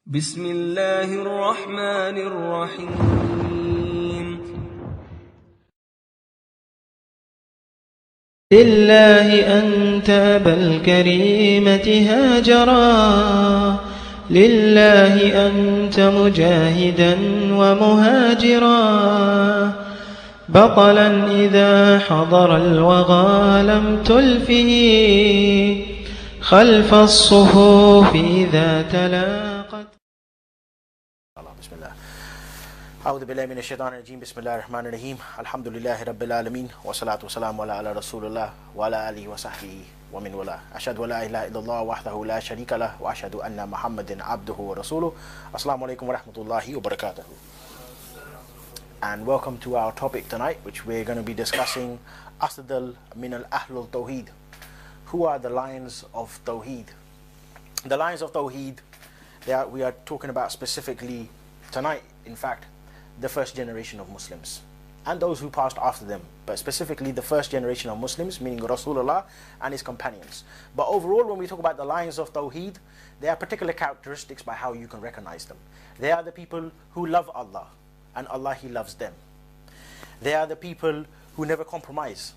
بسم الله الرحمن الرحيم لله أنت أبا الكريمة هاجرا، لله أنت مجاهدا ومهاجرا، بطلا إذا حضر الوغى لم تلفه، خلف الصفوف إذا تلاقت. بسم الله. أعوذ بالله من الشيطان الرجيم. بسم الله الرحمن الرحيم. الحمد لله رب العالمين والصلاة والسلام على رسول الله وعلى آله وصحبه ومن والاه. أشهد أن لا إله إلا الله وحده لا شريك له وأشهد أن محمدا عبده ورسوله. السلام عليكم ورحمة الله وبركاته. And welcome to our topic tonight, which we're going to be discussing Asdal min al-Ahlul Tawheed. Who are the lions of Tawheed? The lions of Tawheed, we are talking about specifically tonight, in fact, the first generation of Muslims and those who passed after them, but specifically the first generation of Muslims, meaning Rasulullah and his companions. But overall, when we talk about the lions of Tawheed, there are particular characteristics by how you can recognize them. They are the people who love Allah and Allah, He loves them. They are the people who never compromise.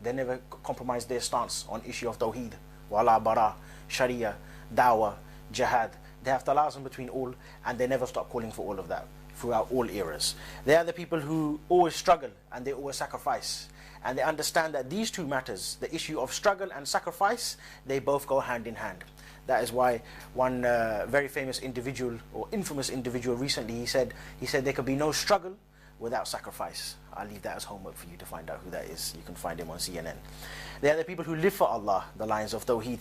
They never compromise their stance on issue of Tawheed, Wala Bara, Sharia, Dawah, Jihad. They have talazum between all, and they never stop calling for all of that throughout all eras. They are the people who always struggle and they always sacrifice. And they understand that these two matters, the issue of struggle and sacrifice, they both go hand in hand. That is why one very famous individual, or infamous individual recently, he said there could be no struggle without sacrifice. I'll leave that as homework for you to find out who that is. You can find him on CNN. They are the people who live for Allah, the lions of Tawheed.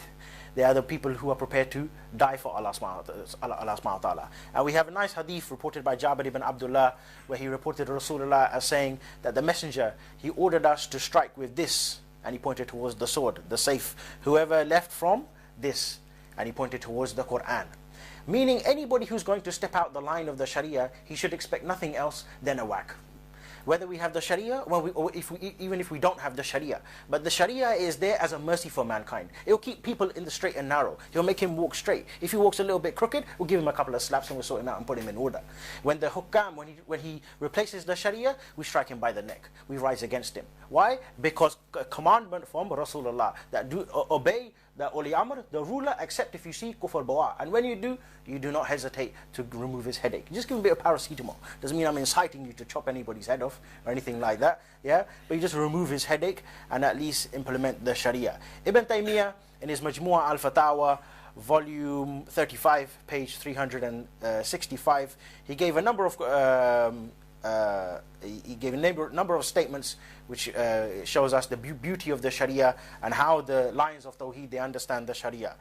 They are the people who are prepared to die for Allah subhanahu wa ta'ala. And we have a nice hadith reported by Jabir ibn Abdullah, where he reported Rasulullah as saying that the messenger, he ordered us to strike with this, and he pointed towards the sword, the safe. Whoever left from this, and he pointed towards the Quran. Meaning anybody who's going to step out the line of the Sharia, he should expect nothing else than a whack. Whether we have the Sharia, or even if we don't have the Sharia. But the Sharia is there as a mercy for mankind. It will keep people in the straight and narrow. He'll make him walk straight. If he walks a little bit crooked, we'll give him a couple of slaps and we'll sort him out and put him in order. When the hukam, when he replaces the Sharia, we strike him by the neck. We rise against him. Why? Because a commandment from Rasulullah that obey the Uli Amr, the ruler, except if you see kufr bawa. And when you do not hesitate to remove his headache. Just give him a bit of paracetamol. Doesn't mean I'm inciting you to chop anybody's head off or anything like that. Yeah? But you just remove his headache and at least implement the Sharia. Ibn Taymiyyah, in his Majmu'ah al-Fatawa, volume 35, page 365, he gave a number of number of statements which shows us the beauty of the Sharia and how the lions of Tawheed, they understand the Sharia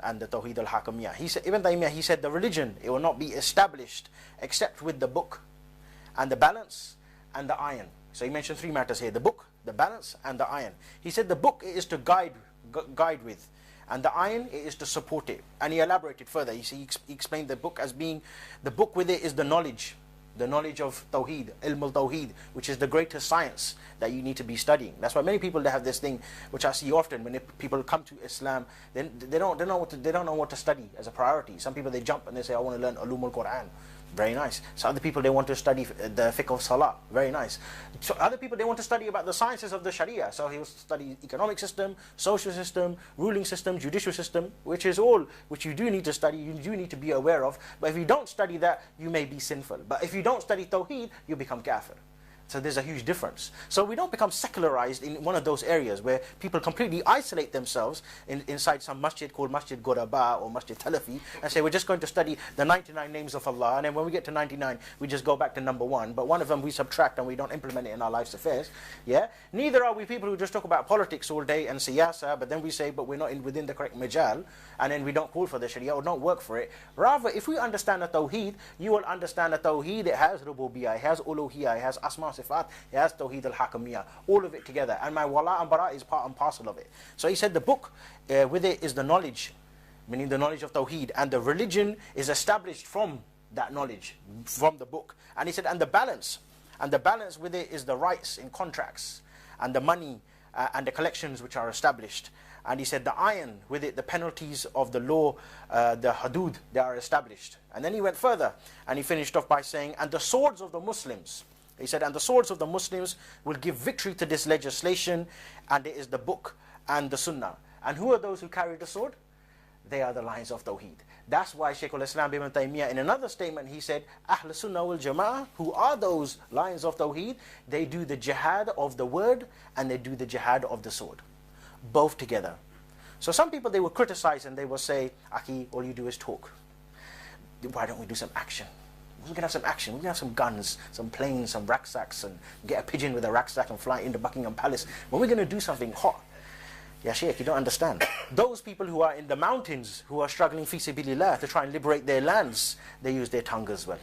and the Tawheed al-Hakamiyah. He said, Ibn Taymiyyah, he said, the religion, it will not be established except with the book and the balance and the iron. So he mentioned three matters here: the book, the balance, and the iron. He said the book is to guide with, and the iron is to support it. And he elaborated further. He explained the book as being, the book with it is the knowledge of Tawheed, Ilm al-Tawheed, which is the greatest science that you need to be studying. That's why many people, they have this thing, which I see often when people come to Islam, then they don't know what to study as a priority. Some people, they jump and they say, I want to learn Ulum al-Quran. Very nice. So other people, they want to study the fiqh of salah. Very nice. So other people, they want to study about the sciences of the Sharia. So he'll study economic system, social system, ruling system, judicial system, which is all which you do need to study, you do need to be aware of. But if you don't study that, you may be sinful. But if you don't study Tawheed, you become kafir. So there's a huge difference. So we don't become secularized in one of those areas where people completely isolate themselves inside some masjid called Masjid Ghuraba or Masjid Talafi and say, we're just going to study the 99 names of Allah, and then when we get to 99, we just go back to number 1. But one of them we subtract and we don't implement it in our life's affairs. Yeah? Neither are we people who just talk about politics all day and siyasa, but then we say, but we're not within the correct majal, and then we don't call for the Sharia or don't work for it. Rather, if we understand the Tawheed, you will understand the Tawheed, it has Rububiyyah, it has Uluhiyyah, it has Asma Sifat, it has Tawheed al-Hakamiyah, all of it together. And my Wala and Bara is part and parcel of it. So he said the book with it is the knowledge, meaning the knowledge of Tawheed, and the religion is established from that knowledge, from the book. And he said, and the balance with it is the rights in contracts, and the money and the collections which are established. And he said the iron, with it the penalties of the law, the hudud, they are established. And then he went further and he finished off by saying, and the swords of the Muslims, he said, and the swords of the Muslims will give victory to this legislation, and it is the book and the sunnah. And who are those who carry the sword? They are the lions of Tawheed. That's why Shaykh al-Islam ibn Taymiyyah, in another statement, he said, Ahl Sunnah wal Jama'ah, who are those lions of Tawheed, they do the jihad of the word and they do the jihad of the sword. Both together. So some people, they will criticize and they will say, Aki, all you do is talk. Why don't we do some action? We can have some action. We can have some guns, some planes, some rucksacks, and get a pigeon with a rucksack and fly into Buckingham Palace. When we're going to do something hot, yeah, Shaykh, you don't understand. Those people who are in the mountains, who are struggling fi sabilillah to try and liberate their lands, they use their tongue as well.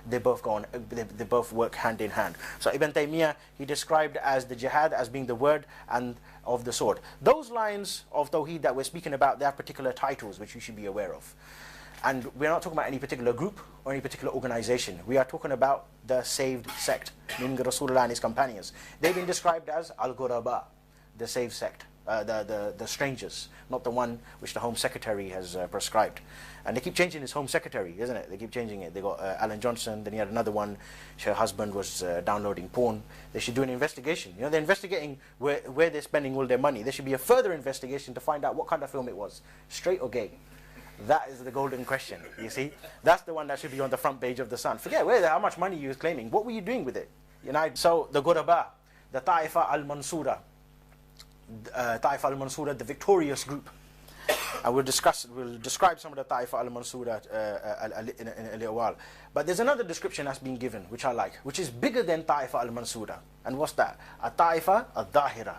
They both go on. They both work hand in hand. So Ibn Taymiyyah, he described as the jihad as being the word and of the sword. Those lines of Tawheed that we're speaking about, they have particular titles which you should be aware of. And we're not talking about any particular group or any particular organization. We are talking about the saved sect, meaning Rasulullah and his companions. They've been described as al-Ghuraba, the saved sect. The strangers, not the one which the Home Secretary has prescribed. And they keep changing his Home Secretary, isn't it? They keep changing it. They got Alan Johnson, then he had another one. Her husband was downloading porn. They should do an investigation. You know, they're investigating where they're spending all their money. There should be a further investigation to find out what kind of film it was, straight or gay. That is the golden question, you see? That's the one that should be on the front page of the Sun. Forget how much money you was claiming. What were you doing with it? You know, so the Ghuraba, the Ta'ifa al-Mansura, Ta'ifa al-Mansura, the victorious group. And we'll describe some of the Ta'ifa al-Mansura in a little while. But there's another description that's been given, which I like, which is bigger than Ta'ifa al-Mansura. And what's that? A Ta'ifa al-Dahira.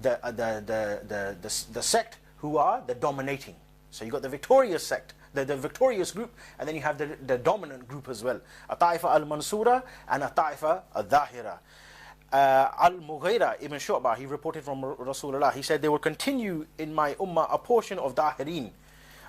The sect who are the dominating. So you got the victorious sect, the victorious group, and then you have the dominant group as well. A Ta'ifa al-Mansura and a Ta'ifa al-Dahira. Al-Mughira ibn Shu'bah, he reported from Rasulullah, he said, they will continue in my ummah a portion of Dahirin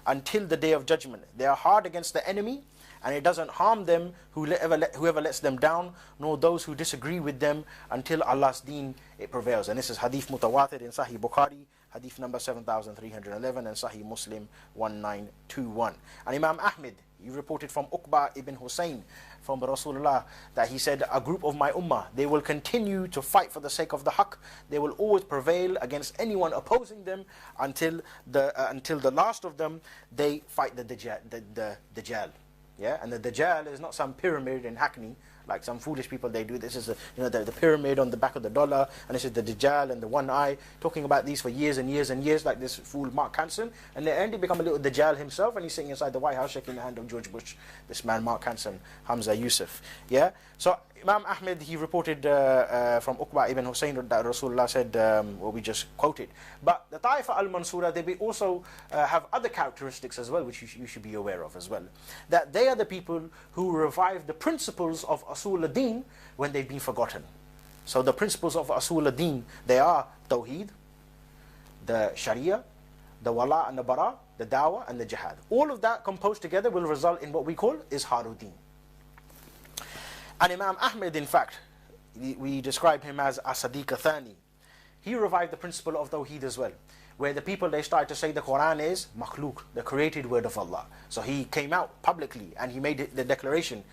until the day of judgment. They are hard against the enemy, and it doesn't harm them whoever lets them down, nor those who disagree with them, until Allah's deen it prevails. And this is hadith mutawatir in Sahih Bukhari, hadith number 7311, and Sahih Muslim 1921. And Imam Ahmed, he reported from Uqba ibn Hussein from Rasulullah that he said, a group of my ummah, they will continue to fight for the sake of the haqq. They will always prevail against anyone opposing them until the last of them, they fight the Dajjal. Yeah, and the Dajjal is not some pyramid in Hackney, like some foolish people they do. This is the pyramid on the back of the dollar, and this is the Dajjal and the one eye, talking about these for years and years and years, like this fool Mark Hansen. And they end, he become a little Dajjal himself, and he's sitting inside the White House shaking the hand of George Bush, this man Mark Hansen, Hamza Yusuf. Yeah, so Imam Ahmed, he reported from Uqba ibn Hussein that Rasulullah said what we just quoted. But the Ta'ifa al-Mansura, they also have other characteristics as well, which you should be aware of as well. That they are the people who revive the principles of Asul ad-Din when they've been forgotten. So the principles of Asul ad-Din, they are Tawheed, the Sharia, the Wala and the Bara, the Dawah and the Jihad. All of that composed together will result in what we call Izharuddin. And Imam Ahmed, in fact, we describe him as As-Sadiq Thani. He revived the principle of Tawheed as well, where the people, they started to say the Quran is makhluk, the created word of Allah. So he came out publicly and he made the declaration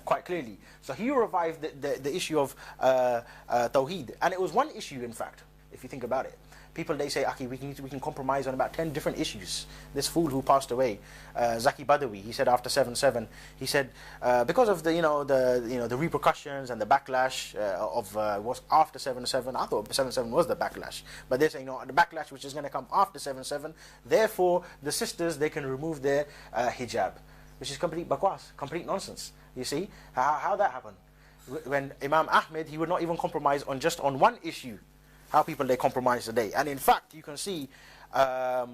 quite clearly. So he revived the issue of Tawheed. And it was one issue, in fact, if you think about it. People, they say, okay, we can compromise on about 10 different issues. This fool who passed away, Zaki Badawi, he said after 7/7, he said because of the repercussions and the backlash of what's after 7/7. I thought 7/7 was the backlash, but they're saying no, the backlash which is going to come after 7/7. Therefore, the sisters, they can remove their hijab, which is complete bakwas, complete nonsense. You see how that happened? When Imam Ahmed, he would not even compromise on just on one issue. How people, they compromise today. And in fact, you can see, as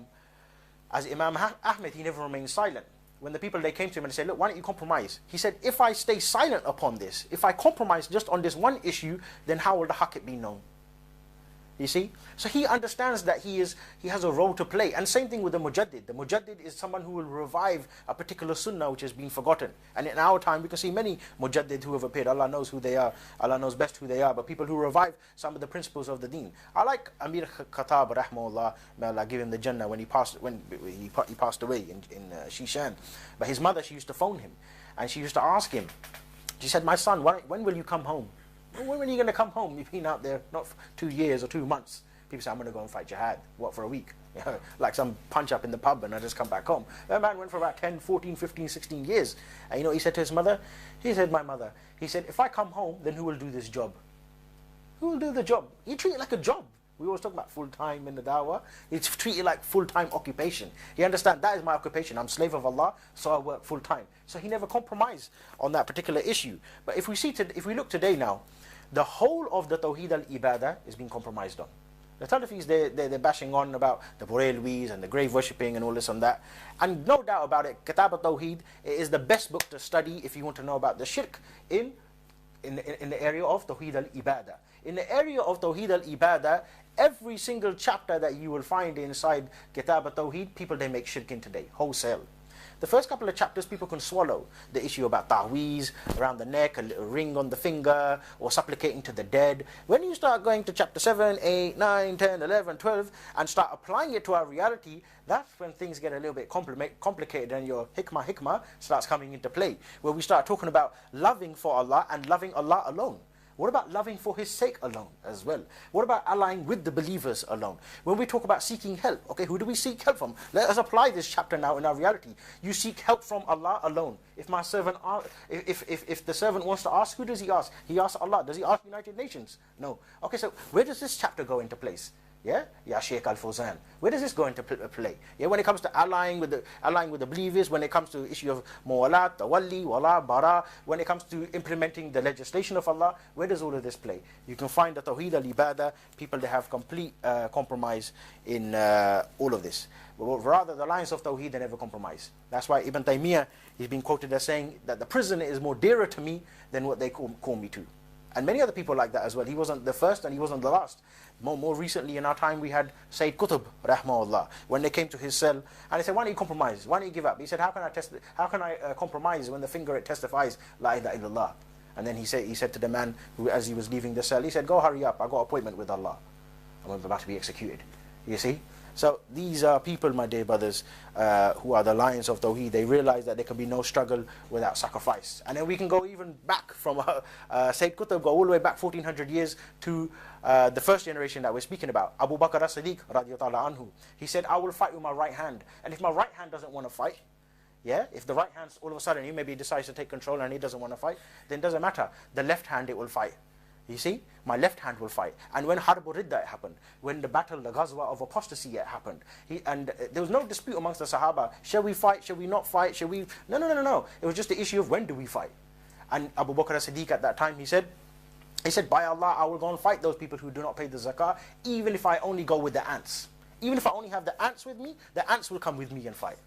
Imam Ahmed, he never remained silent. When the people, they came to him and said, look, why don't you compromise? He said, if I stay silent upon this, if I compromise just on this one issue, then how will the haqq be known? You see? So he understands that he has a role to play. And same thing with the mujaddid. The mujaddid is someone who will revive a particular sunnah which has been forgotten. And in our time we can see many mujaddid who have appeared. Allah knows who they are. Allah knows best who they are. But people who revive some of the principles of the deen. I like Amir Khattab rahmahullah, may Allah give him the Jannah, when he passed away in Shishan. But his mother, she used to phone him. And she used to ask him, she said, my son, when will you come home? When are you going to come home? You've been out there not for 2 years or 2 months. People say, I'm going to go and fight jihad. What, for a week? Like some punch up in the pub and I just come back home. That man went for about 10, 14, 15, 16 years. And you know what he said to his mother? He said, my mother, he said, if I come home, then who will do this job? Who will do the job? He treat it like a job. We always talk about full-time in the dawah. It's treated like full-time occupation. You understand? That is my occupation. I'm slave of Allah, so I work full-time. So he never compromised on that particular issue. But if we look today now, the whole of the Tawheed al-Ibadah is being compromised on. The Talafis, they're bashing on about the Borelwis and the grave worshipping and all this and that. And no doubt about it, Kitab al-Tawheed is the best book to study if you want to know about the shirk in the area of Tawheed al-Ibadah. In the area of Tawheed al-Ibadah, every single chapter that you will find inside Kitab al-Tawheed, people, they make shirk in today, wholesale. The first couple of chapters, people can swallow the issue about ta'weez around the neck, a little ring on the finger, or supplicating to the dead. When you start going to chapter 7, 8, 9, 10, 11, 12, and start applying it to our reality, that's when things get a little bit complicated and your hikmah starts coming into play, where we start talking about loving for Allah and loving Allah alone. What about loving for His sake alone as well? What about allying with the believers alone? When we talk about seeking help, okay, who do we seek help from? Let us apply this chapter now in our reality. You seek help from Allah alone. If my servant, if the servant wants to ask, who does he ask? He asks Allah. Does he ask United Nations? No. Okay, so where does this chapter go into place? Yeah, Ya Shaykh Al-Fawzan. Where does this go into play? Yeah, when it comes to allying with the believers, when it comes to issue of muwalat, tawalli, wala, bara, when it comes to implementing the legislation of Allah, where does all of this play? You can find the Tawheed al-Ibadah, people that have complete compromise in all of this. But rather, the lines of Tawheed, they never compromise. That's why Ibn Taymiyyah, he's been quoted as saying that the prison is more dearer to me than what they call me to. And many other people like that as well. He wasn't the first and he wasn't the last. More recently in our time we had Sayyid Qutb rahmahullah, when they came to his cell and they said, why don't you compromise? Why don't you give up? He said, how can I compromise when the finger it testifies La ilaha illallah? And then he said to the man who, as he was leaving the cell, he said, go hurry up, I got an appointment with Allah. I'm about to be executed. You see? So these are people, my dear brothers, who are the lions of Tawheed. They realize that there can be no struggle without sacrifice. And then we can go even back from Sayyid Qutb, go all the way back 1400 years to the first generation that we're speaking about. Abu Bakr as-Siddiq radiyallahu anhu. He said, I will fight with my right hand. And if my right hand doesn't want to fight, yeah, if the right hand all of a sudden he maybe decides to take control and he doesn't want to fight, then it doesn't matter. The left hand, it will fight. You see, my left hand will fight. And when Harb al-Ridda happened, when the battle, the Ghazwa of apostasy happened, there was no dispute amongst the Sahaba. Shall we fight? Shall we not fight? Shall we? No. It was just the issue of when do we fight. And Abu Bakr as-Siddiq at that time, he said, by Allah, I will go and fight those people who do not pay the zakah, even if I only go with the ants. Even if I only have the ants with me, the ants will come with me and fight.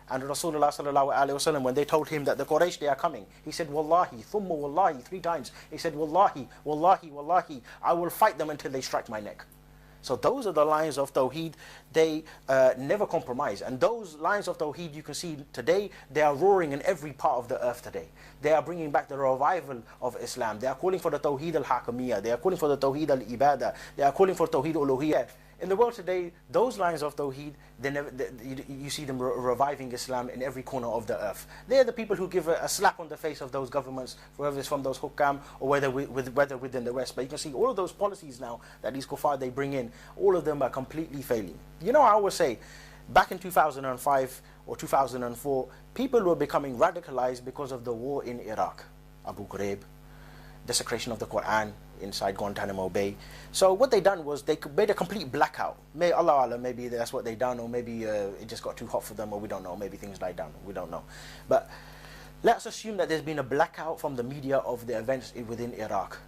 And Rasulullah sallallahu alaihi wasallam, when they told him that the Quraysh, they are coming, he said, Wallahi, thumma wallahi, 3 times. He said, Wallahi, wallahi, wallahi, I will fight them until they strike my neck. So those are the lines of Tawheed. They never compromise. And those lines of Tawheed, you can see today, they are roaring in every part of the earth today. They are bringing back the revival of Islam. They are calling for the Tawheed al-Hakamiyya. They are calling for the Tawheed al-Ibadah. They are calling for Tawheed uluhiyyah. In the world today, those lines of Tawheed, you see them reviving Islam in every corner of the earth. They are the people who give a slap on the face of those governments, whether it's from those hukam or whether within the West. But you can see all of those policies now that these kuffar they bring in, all of them are completely failing. You know, I always say, back in 2005 or 2004, people were becoming radicalized because of the war in Iraq. Abu Ghraib, desecration of the Quran inside Guantanamo Bay. So what they done was they made a complete blackout. May Allah, maybe that's what they done, or maybe it just got too hot for them, or we don't know. Maybe things died down. We don't know. But let's assume that there's been a blackout from the media of the events within Iraq.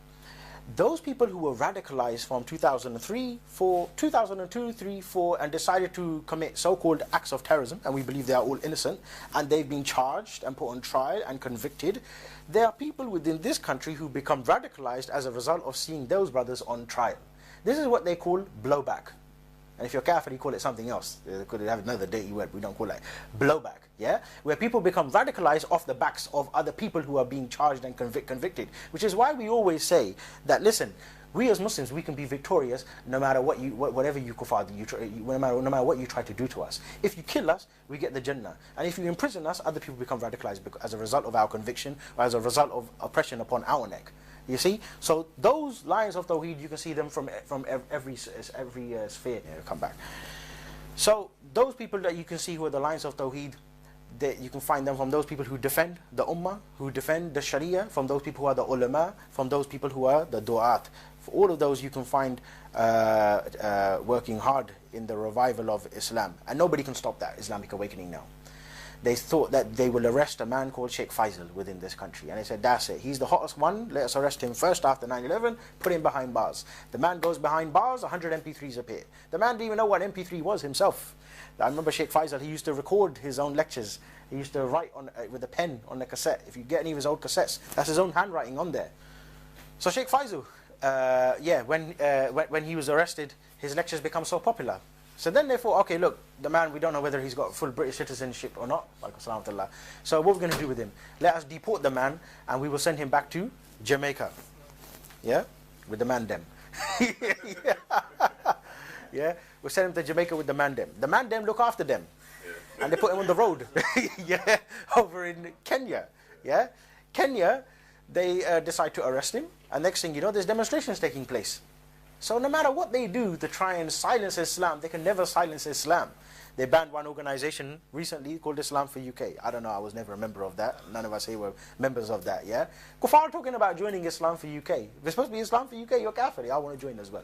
Those people who were radicalized from 2002, 3, 4, and decided to commit so-called acts of terrorism, and we believe they are all innocent, and they've been charged and put on trial and convicted. There are people within this country who become radicalized as a result of seeing those brothers on trial. This is what they call blowback. And if you're Kafir, you call it something else. They could have another dirty word. We don't call it blowback. Yeah, where people become radicalized off the backs of other people who are being charged and convicted. Which is why we always say that, listen, we as Muslims, we can be victorious no matter what whatever you kuffar, no matter what you try to do to us. If you kill us, we get the Jannah. And if you imprison us, other people become radicalized as a result of our conviction or as a result of oppression upon our neck. You see, so those lines of Tawheed, you can see them from every sphere. Yeah, come back. So those people that you can see who are the lines of Tawheed, that you can find them from those people who defend the Ummah, who defend the Sharia, from those people who are the ulama, from those people who are the du'at. For all of those you can find working hard in the revival of Islam. And nobody can stop that Islamic awakening now. They thought that they will arrest a man called Sheikh Faisal within this country. And they said, that's it. He's the hottest one. Let us arrest him first after 9/11, put him behind bars. The man goes behind bars, 100 MP3s appear. The man didn't even know what MP3 was himself. I remember Sheikh Faisal, he used to record his own lectures. He used to write on with a pen on the cassette. If you get any of his old cassettes, that's his own handwriting on there. So Sheikh Faisal, when he was arrested, his lectures become so popular. So then they thought, okay, look, the man, we don't know whether he's got full British citizenship or not. So what we're going to do with him? Let us deport the man, and we will send him back to Jamaica. Yeah? With the Mandem. Yeah. Yeah? We'll send him to Jamaica with the Mandem. The Mandem look after them. And they put him on the road. Yeah? Over in Kenya. Yeah? Kenya, they decide to arrest him. And next thing you know, there's demonstrations taking place. So no matter what they do to try and silence Islam, they can never silence Islam. They banned one organization recently called Islam for UK. I don't know, I was never a member of that. None of us here were members of that, yeah? Kuffar talking about joining Islam for UK. If it's supposed to be Islam for UK, you're Kafir. I want to join as well.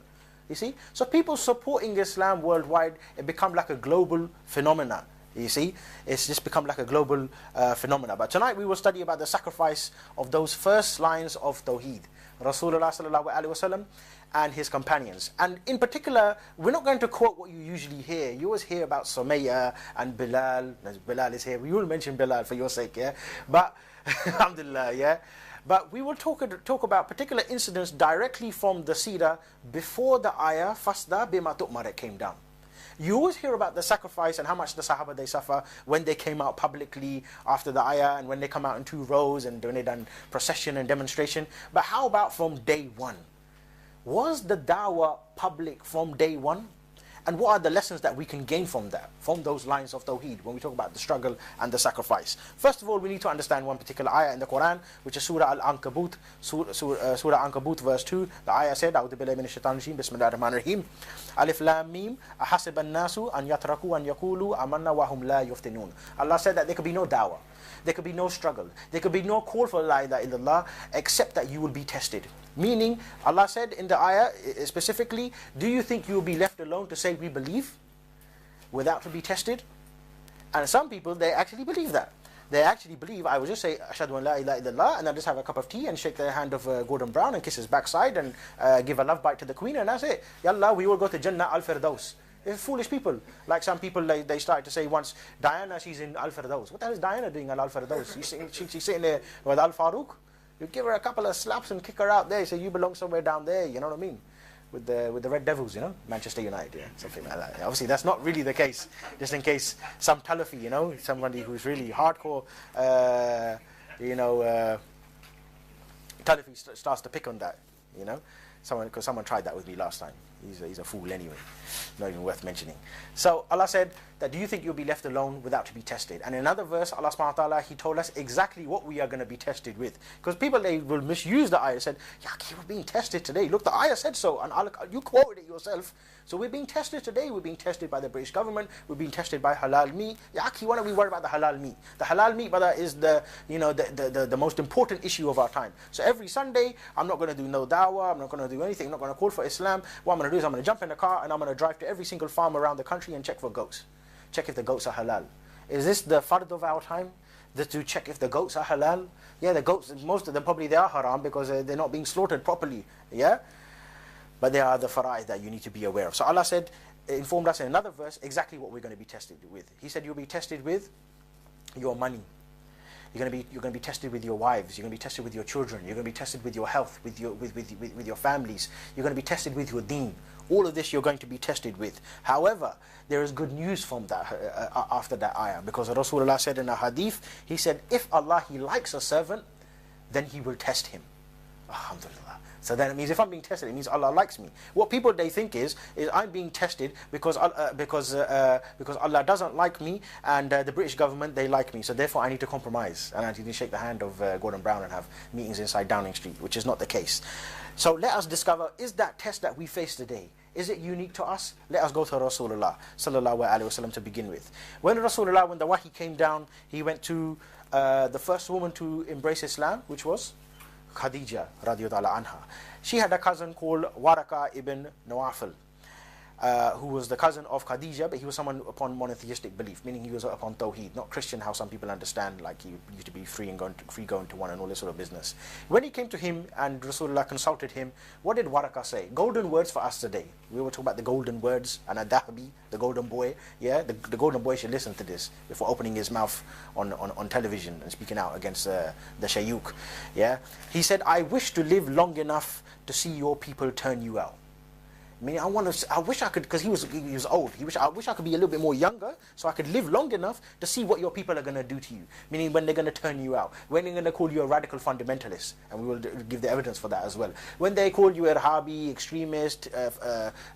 You see? So people supporting Islam worldwide, it become like a global phenomena. You see? It's just become like a global phenomena. But tonight we will study about the sacrifice of those first lines of Tawheed. Rasulullah sallallahu alaihi wasallam and his companions. And in particular, we're not going to quote what you usually hear. You always hear about Sumayya and Bilal. Bilal is here. We will mention Bilal for your sake, yeah? But, alhamdulillah, yeah? But we will talk about particular incidents directly from the Seerah before the ayah, Fasda bima tu'mar, came down. You always hear about the sacrifice and how much the Sahaba they suffer when they came out publicly after the ayah and when they come out in 2 rows and when they done procession and demonstration. But how about from day one? Was the da'wah public from day one? And what are the lessons that we can gain from that, from those lines of Tawheed, when we talk about the struggle and the sacrifice? First of all, we need to understand one particular ayah in the Quran, which is Surah Al-Ankabut, Surah Ankabut verse 2. The ayah said, A'udhu billahi minash shaitanir rajim, Bismillahir Rahmanir Rahim. Alif Lam Mim, ahasiba an-nasu an yatraku an yaqulu amanna wa hum la yuftinun. Allah said that there could be no da'wah, there could be no struggle, there could be no call for la ilaha illallah, except that you will be tested. Meaning, Allah said in the ayah specifically, do you think you will be left alone to say we believe without to be tested? And some people, they actually believe that. They actually believe, I would just say, Ashhadu an la ilaha illallah, and I'll just have a cup of tea and shake the hand of Gordon Brown and kiss his backside and give a love bite to the Queen, and that's it. Yallah, we will go to Jannah al-Firdaus. They're foolish people. Like some people, they started to say once, Diana, she's in al-Firdaus. What the hell is Diana doing at al-Firdaus? She's sitting there with Al-Faruq. You give her a couple of slaps and kick her out there. You say, you belong somewhere down there, you know what I mean? With the Red Devils, you know? Manchester United, yeah, something like that. Obviously, that's not really the case. Just in case some Talafi, you know, somebody who's really hardcore, Talafi starts to pick on that, you know? Because someone tried that with me last time. He's a fool anyway. Not even worth mentioning. So Allah said that, do you think you'll be left alone without to be tested? And in another verse, Allah subhanahu wa ta'ala, He told us exactly what we are going to be tested with. Because people, they will misuse the ayah. Said, yeah, we're being tested today. Look, the ayah said so. And you quoted it yourself. So we're being tested today. We're being tested by the British government. We're being tested by halal meat. Yeah, why don't we worry about the halal meat? The halal meat, brother, is the most important issue of our time. So every Sunday, I'm not going to do no da'wah. I'm not going to do anything. I'm not going to call for Islam. What I'm going to do is I'm going to jump in the car and I'm going to drive to every single farm around the country and check for goats. Check if the goats are halal. Is this the fard of our time? To check if the goats are halal? Yeah, the goats, most of them probably they are haram because they're not being slaughtered properly. Yeah? But there are the fara'id that you need to be aware of. So Allah said, informed us in another verse exactly what we're going to be tested with. He said you'll be tested with your money. You're going to be tested with your wives. You're going to be tested with your children. You're going to be tested with your health, with your families. You're going to be tested with your deen. All of this you're going to be tested with. However, there is good news from that after that ayah, because Rasulullah said in a hadith, he said, if Allah, He likes a servant, then He will test him. Alhamdulillah. So then it means if I'm being tested, it means Allah likes me. What people they think is I'm being tested because Allah doesn't like me, and the British government, they like me. So therefore I need to compromise, and I need to shake the hand of Gordon Brown and have meetings inside Downing Street, which is not the case. So let us discover, is that test that we face today, is it unique to us? Let us go to Rasulullah sallallahu alaihi wasallam to begin with. When the wahi came down, he went to the first woman to embrace Islam, which was Khadija radiyallahu anha. She had a cousin called Waraka ibn Nawafil, who was the cousin of Khadija, but he was someone upon monotheistic belief, meaning he was upon Tawheed, not Christian, how some people understand, like he used to be free going to one and all this sort of business. When he came to him and Rasulullah consulted him, what did Waraka say? Golden words for us today. We were talking about the golden words, and Adahabi, the golden boy. Yeah, the golden boy should listen to this before opening his mouth on television and speaking out against the Shayyuk. Yeah, he said, I wish to live long enough to see your people turn you out. I mean, I wish I could, because he was old. I wish I could be a little bit more younger, so I could live long enough to see what your people are going to do to you. Meaning, when they're going to turn you out, when they're going to call you a radical fundamentalist, and we will give the evidence for that as well. When they call you irhabi, extremist,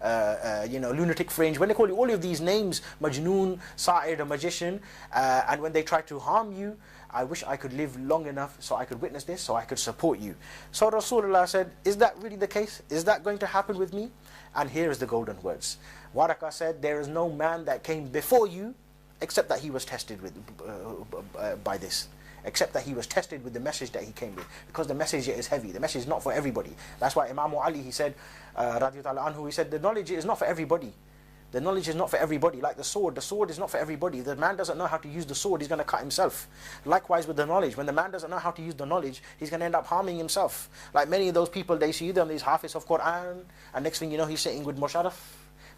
lunatic fringe, when they call you all of these names, majnoon, sa'ir, a magician, and when they try to harm you, I wish I could live long enough so I could witness this, so I could support you. So Rasulullah said, is that really the case? Is that going to happen with me? And here is the golden words. Waraka said, there is no man that came before you except that he was tested with by this. Except that he was tested with the message that he came with. Because the message is heavy. The message is not for everybody. That's why Imam Ali, he said, radiyallahu anhu, he said, the knowledge is not for everybody. The knowledge is not for everybody. Like the sword is not for everybody. The man doesn't know how to use the sword, he's going to cut himself. Likewise with the knowledge. When the man doesn't know how to use the knowledge, he's going to end up harming himself. Like many of those people, they see them, these hafiz of Quran, and next thing you know, he's sitting with Musharraf,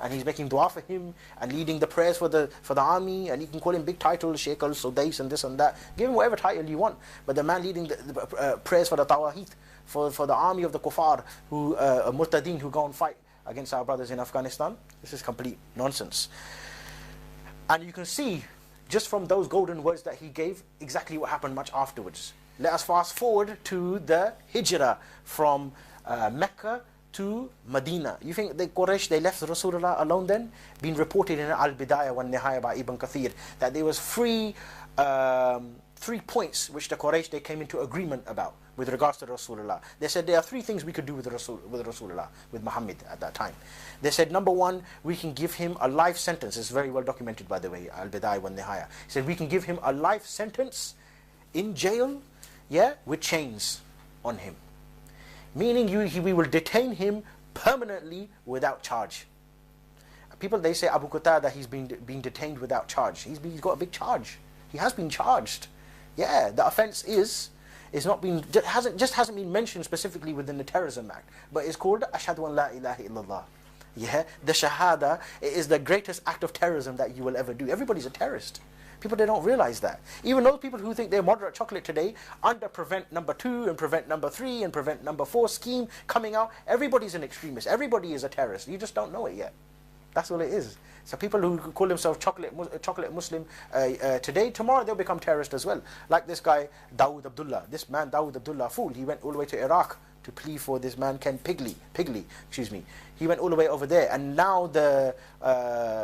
and he's making dua for him, and leading the prayers for the army, and you can call him big titles, Sheikh al-Sudais and this and that. Give him whatever title you want. But the man leading the prayers for the TAWHEED, for the army of the kuffar, who murtadeen, who go and fight against our brothers in Afghanistan. This is complete nonsense. And you can see, just from those golden words that he gave, exactly what happened much afterwards. Let us fast forward to the hijrah from Mecca to Medina. You think the Quraysh, they left Rasulullah alone then? Been reported in Al-Bidayah wa Nihaya by Ibn Kathir that there was three points which the Quraysh, they came into agreement about with regards to Rasulullah. They said there are three things we could do with Rasulullah, with Muhammad at that time. They said, number one, we can give him a life sentence. It's very well documented, by the way, Al-Bidayah wa Nihaya. He said we can give him a life sentence in jail, yeah, with chains on him. Meaning we will detain him permanently without charge. People, they say Abu Qatada, he's being detained without charge. He's got a big charge. He has been charged. Yeah, the offence hasn't been mentioned specifically within the Terrorism Act, but it's called Ashhadu an la ilaha illallah. Yeah, the Shahada is the greatest act of terrorism that you will ever do. Everybody's a terrorist. People, they don't realize that. Even those people who think they're moderate chocolate today, under Prevent number 2 and Prevent number 3 and Prevent number 4 scheme coming out, everybody's an extremist. Everybody is a terrorist. You just don't know it yet. That's all it is. So people who call themselves chocolate Muslim today, tomorrow they'll become terrorists as well. Like this guy, Dawood Abdullah. This man, Dawood Abdullah, fool. He went all the way to Iraq to plea for this man, Ken Pigley, He went all the way over there. And now the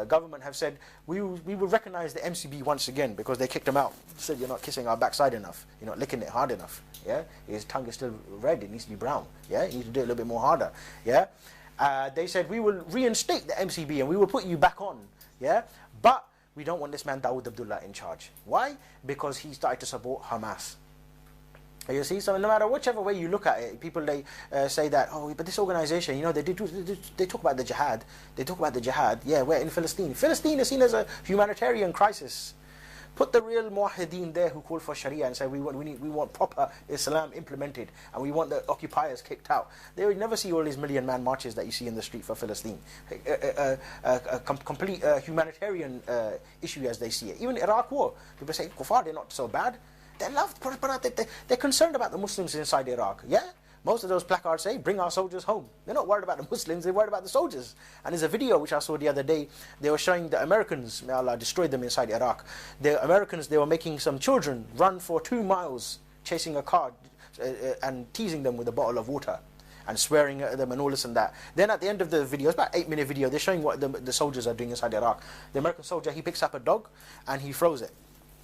government have said, we will recognize the MCB once again because they kicked him out. They said, you're not kissing our backside enough. You're not licking it hard enough. Yeah, his tongue is still red. It needs to be brown. Yeah, you need to do it a little bit more harder. Yeah. They said, we will reinstate the MCB and we will put you back on, yeah? But we don't want this man Dawood Abdullah in charge. Why? Because he started to support Hamas. You see, so no matter whichever way you look at it, people, they say that, oh, but this organization, they talk about the jihad. They talk about the jihad. Yeah, we're in Palestine. Palestine is seen as a humanitarian crisis. Put the real muwahideen there who call for Sharia and say we want proper Islam implemented and we want the occupiers kicked out. They will never see all these million-man marches that you see in the street for Palestine. A complete humanitarian issue as they see it. Even Iraq war, people say, Kuffar, they're not so bad. They love, they're concerned about the Muslims inside Iraq, yeah? Most of those placards say, bring our soldiers home. They're not worried about the Muslims, they're worried about the soldiers. And there's a video which I saw the other day, they were showing the Americans, may Allah destroy them inside Iraq. The Americans, they were making some children run for 2 miles, chasing a car and teasing them with a bottle of water and swearing at them and all this and that. Then at the end of the video, it's about 8-minute video, they're showing what the soldiers are doing inside Iraq. The American soldier, he picks up a dog and he throws it.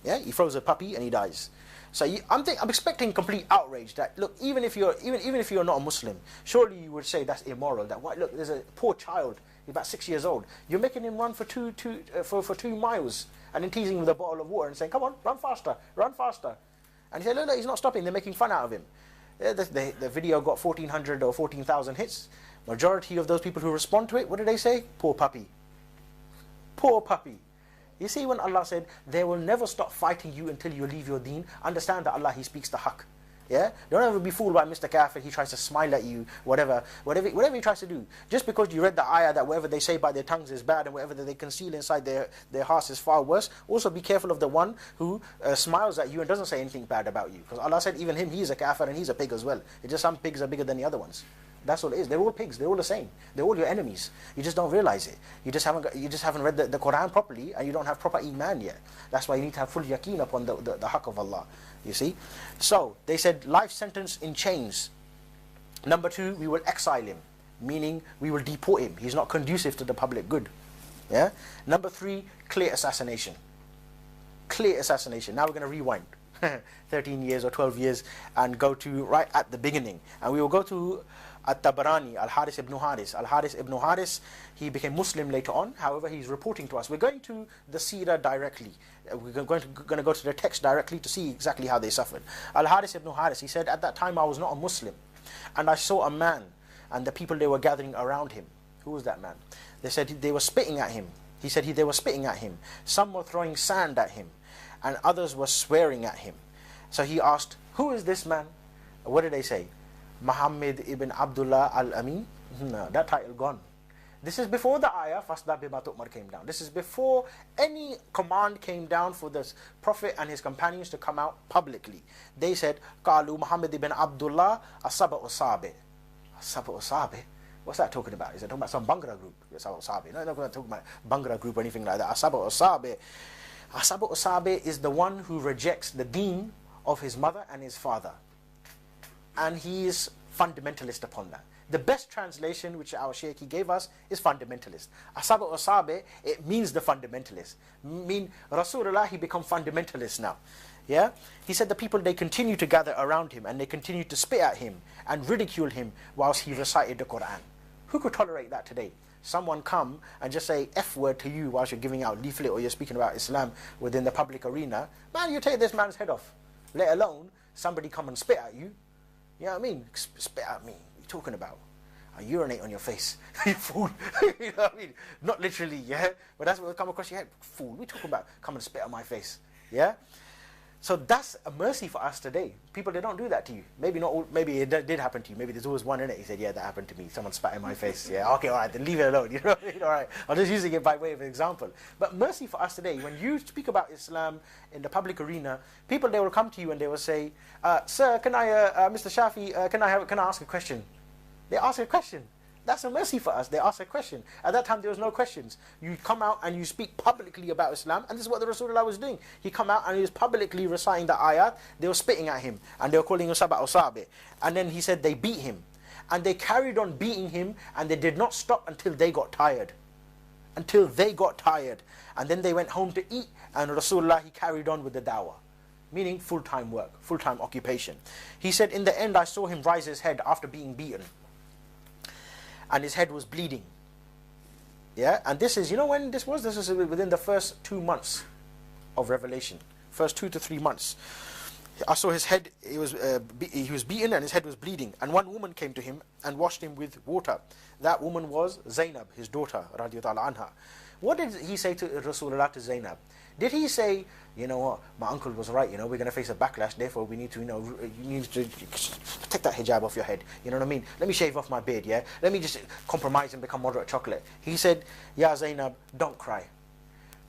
Yeah, he throws a puppy and he dies. So I'm expecting complete outrage. That look, even if you're not a Muslim, surely you would say that's immoral. That why? Look, there's a poor child, he's about 6 years old. You're making him run for 2 miles and then teasing him with a bottle of water and saying, "Come on, run faster, run faster." And he said, "No, he's not stopping. They're making fun out of him." The video got 1,400 or 14,000 hits. Majority of those people who respond to it, what do they say? Poor puppy. Poor puppy. You see, when Allah said, they will never stop fighting you until you leave your deen, understand that Allah, He speaks the haqq. Yeah? Don't ever be fooled by Mr. Kafir, he tries to smile at you, whatever he tries to do. Just because you read the ayah that whatever they say by their tongues is bad and whatever that they conceal inside their hearts is far worse, also be careful of the one who smiles at you and doesn't say anything bad about you. Because Allah said even him, he's a kafir and he's a pig as well. It's just some pigs are bigger than the other ones. That's all it is. They're all pigs. They're all the same. They're all your enemies. You just don't realize it. You just haven't read the Quran properly, and you don't have proper iman yet. That's why you need to have full yaqeen upon the haqq of Allah. You see. So they said life sentence in chains. Number 2, we will exile him, meaning we will deport him. He's not conducive to the public good. Yeah. Number 3, clear assassination. Clear assassination. Now we're going to rewind 13 years or 12 years and go to right at the beginning, and we will go to At-Tabarani, Al-Haris ibn Haris. Al-Haris ibn Haris, he became Muslim later on. However, he's reporting to us. We're going to the seerah directly. We're going to go to the text directly to see exactly how they suffered. Al-Haris ibn Haris, he said, at that time I was not a Muslim, and I saw a man, and the people, they were gathering around him. Who was that man? They said they were spitting at him. He said they were spitting at him. Some were throwing sand at him, and others were swearing at him. So he asked, who is this man? What did they say? Muhammad ibn Abdullah al-Amin? No, that title gone. This is before the ayah, Fasda bima tu'mar came down. This is before any command came down for this Prophet and his companions to come out publicly. They said, Qalu Muhammad ibn Abdullah asaba usabe. Asaba usabe? What's that talking about? Is it talking about some Bangra group? Asaba usabe. No, not talking about Bangra group or anything like that. Asaba usabe. Asaba usabe is the one who rejects the deen of his mother and his father. And he is fundamentalist upon that. The best translation which our Shaykh he gave us is fundamentalist. Asaba Usabe, it means the fundamentalist. Mean Rasulullah, he become fundamentalist now. Yeah? He said the people, they continue to gather around him and they continue to spit at him and ridicule him whilst he recited the Quran. Who could tolerate that today? Someone come and just say F word to you whilst you're giving out leaflet or you're speaking about Islam within the public arena. Man, you take this man's head off. Let alone somebody come and spit at you. You know what I mean? Spit at me. What are you talking about? I urinate on your face. You fool. You know what I mean? Not literally, yeah? But that's what will come across your head. Fool. What are you talking about? Come and spit on my face. Yeah? So that's a mercy for us today. People, they don't do that to you. Maybe not all, maybe it did happen to you. Maybe there's always one in it. He said, yeah, that happened to me. Someone spat in my face. Yeah, okay, all right, then leave it alone. You know what I mean? All right. I'm just using it by way of an example. But mercy for us today, when you speak about Islam in the public arena, people, they will come to you and they will say, sir, can I, Mr. Shafi, can I ask a question? They ask a question. That's a mercy for us. They ask a question. At that time, there was no questions. You come out and you speak publicly about Islam, and this is what the Rasulullah was doing. He come out and he was publicly reciting the ayat. They were spitting at him, and they were calling him Saba Usabe. And then he said they beat him. And they carried on beating him, and they did not stop until they got tired. Until they got tired. And then they went home to eat, and Rasulullah, he carried on with the dawah. Meaning full-time work, full-time occupation. He said, in the end, I saw him raise his head after being beaten. And his head was bleeding. Yeah, and this is, you know when this was? This was within the first 2 months of revelation. First 2 to 3 months. I saw his head, he was beaten and his head was bleeding. And one woman came to him and washed him with water. That woman was Zainab, his daughter, radiyallahu anha. What did he say to Rasulullah, to Zainab? Did he say, you know what, my uncle was right, you know, we're going to face a backlash, therefore we need to, you know, you need to take that hijab off your head, you know what I mean? Let me shave off my beard, yeah? Let me just compromise and become moderate chocolate. He said, Ya Zainab, don't cry.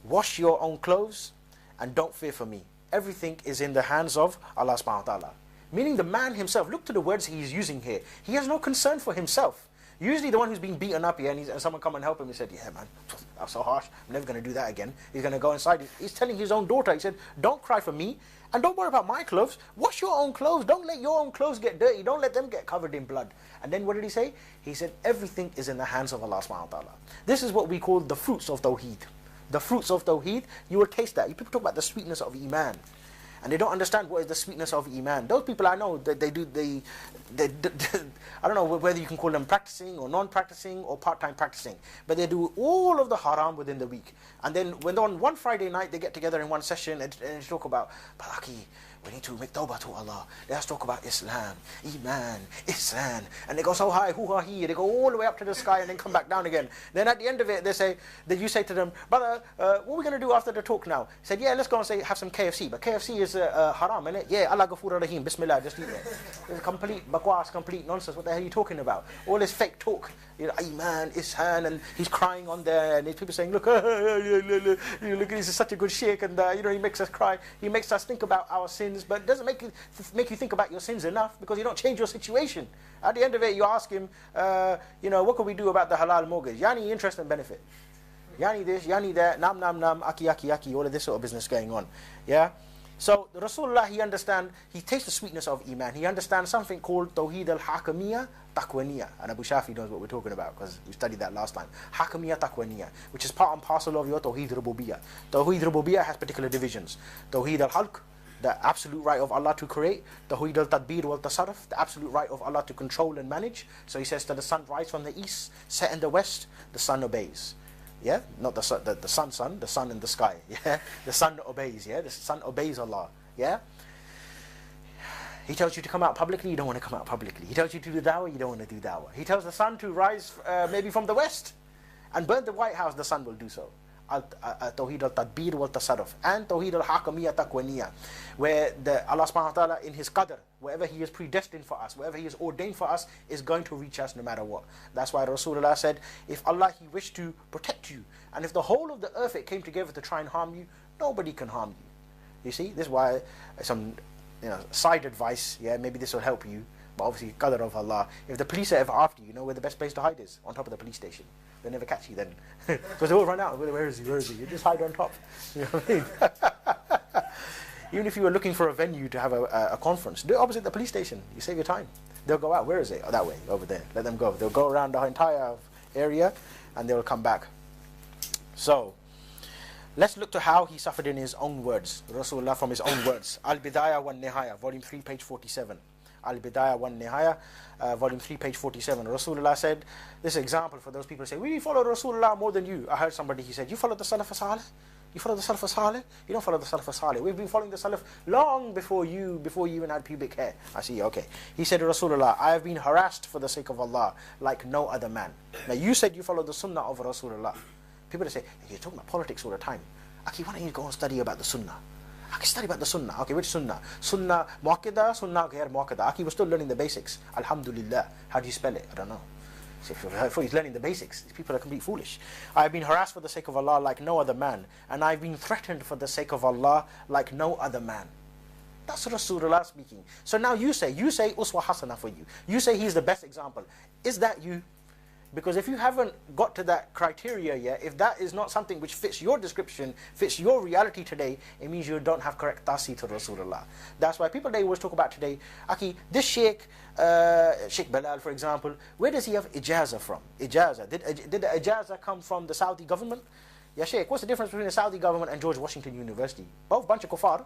Wash your own clothes and don't fear for me. everything is in the hands of Allah subhanahu wa ta'ala. Meaning the man himself, look to the words he's using here. He has no concern for himself. Usually the one who's being beaten up here and someone come and help him, he said, yeah man, that was so harsh, I'm never going to do that again. He's going to go inside. He's telling his own daughter, he said, don't cry for me and don't worry about my clothes. Wash your own clothes. Don't let your own clothes get dirty. Don't let them get covered in blood. And then what did he say? He said, everything is in the hands of Allah subhanahu wa ta'ala. This is what we call the fruits of Tawheed. The fruits of Tawheed, you will taste that. People talk about the sweetness of Iman, and they don't understand what is the sweetness of Iman. Those people I know, they I don't know whether you can call them practicing or non-practicing or part-time practicing, but they do all of the haram within the week. And then when on one Friday night they get together in one session and talk about, Balaki, we need to make tawbah to Allah. They have to talk about Islam, Iman, Ihsan. And they go so high, hoo-ha-hee. They go all the way up to the sky and then come back down again. Then at the end of it, then you say to them, brother, what are we going to do after the talk now? He said, yeah, let's go and have some KFC. But KFC is haram, isn't it? Yeah, Allah Ghafoor Rahim, Bismillah, just eat it. It's complete bakwas, complete nonsense. What the hell are you talking about? All this fake talk. You know, Iman, Ihsan, and he's crying on there. And there's people saying, look, look, he's such a good sheikh. And, he makes us cry. He makes us think about our sins. But it doesn't make you think about your sins enough, because you don't change your situation. At the end of it, you ask him, what can we do about the halal mortgage? Yani interest and benefit. Yani this, yani that, nam, aki, all of this sort of business going on. Yeah? So Rasulullah, he tastes the sweetness of Iman. He understands something called Tawheed al-Hakamiyya Taqwaniyya. And Abu Shafi knows what we're talking about, because we studied that last time. Hakamiyya Taqwaniyya, which is part and parcel of your Tawheed Rububiyyah. Tawheed Rububiyyah has particular divisions. Tawheed al-Halq, the absolute right of Allah to create. Tawheed al-Tadbir wal-Tasarruf, the absolute right of Allah to control and manage. So he says that the sun rises from the east, set in the west, the sun obeys. Yeah, not the sun, the sun, the sun in the sky. Yeah, the sun obeys. Yeah, the sun obeys Allah. Yeah. He tells you to come out publicly, you don't want to come out publicly. He tells you to do dawah, you don't want to do dawah. He tells the sun to rise maybe from the west and burn the White House, the sun will do so. Tawheed al-Tadbir wal-Tasarruf, and Tawheed al-Hakamiyya Taqwaniyya, where Allah subhanahu wa ta'ala in His qadr, wherever He is predestined for us, wherever He is ordained for us, is going to reach us no matter what. That's why Rasulullah said, if Allah He wished to protect you, and if the whole of the earth it came together to try and harm you, nobody can harm you. You see, this is why some side advice, yeah, maybe this will help you, but obviously qadr of Allah. If the police are ever after you, you know where the best place to hide is? On top of the police station. They'll never catch you then, because they will run out. Where is he? Where is he? You just hide on top. You know what I mean? Even if you were looking for a venue to have a conference, do it opposite the police station. You save your time. They'll go out. Where is it? Oh, that way, over there. Let them go. They'll go around the entire area, and they'll come back. So, let's look to how he suffered in his own words. Rasulullah from his own words. Al-Bidayah wa Nihaya, volume 3, page 47. Al-Bidayah wa Nihaya, volume 3, page 47. Rasulullah said, this example for those people who say, we follow Rasulullah more than you. I heard somebody, he said, you follow the Salaf as-Salih? You follow the Salaf as-Salih? You don't follow the Salaf as-Salih. We've been following the Salaf long before you even had pubic hair. I see, okay. He said to Rasulullah, I have been harassed for the sake of Allah like no other man. Now you said you follow the Sunnah of Rasulullah. People say, hey, you're talking about politics all the time. Aki, why don't you go and study about the Sunnah? I can study about the Sunnah. Okay, which Sunnah? Sunnah Mu'akkida, Sunnah Ghair Mu'akkida. Aki was still learning the basics. Alhamdulillah. How do you spell it? I don't know. So if he's learning the basics, these people are completely foolish. I have been harassed for the sake of Allah like no other man, and I've been threatened for the sake of Allah like no other man. That's Rasulullah speaking. So now you say Uswa Hasana for you. You say he's the best example. Is that you? Because if you haven't got to that criteria yet, if that is not something which fits your description, fits your reality today, it means you don't have correct tasi to Rasulullah. That's why people, they always talk about today, Aki, this Sheikh, Sheikh Bilal for example, where does he have ijazah from? Ijazah. Did the ijazah come from the Saudi government? Yeah, Sheikh, what's the difference between the Saudi government and George Washington University? Both bunch of kuffar.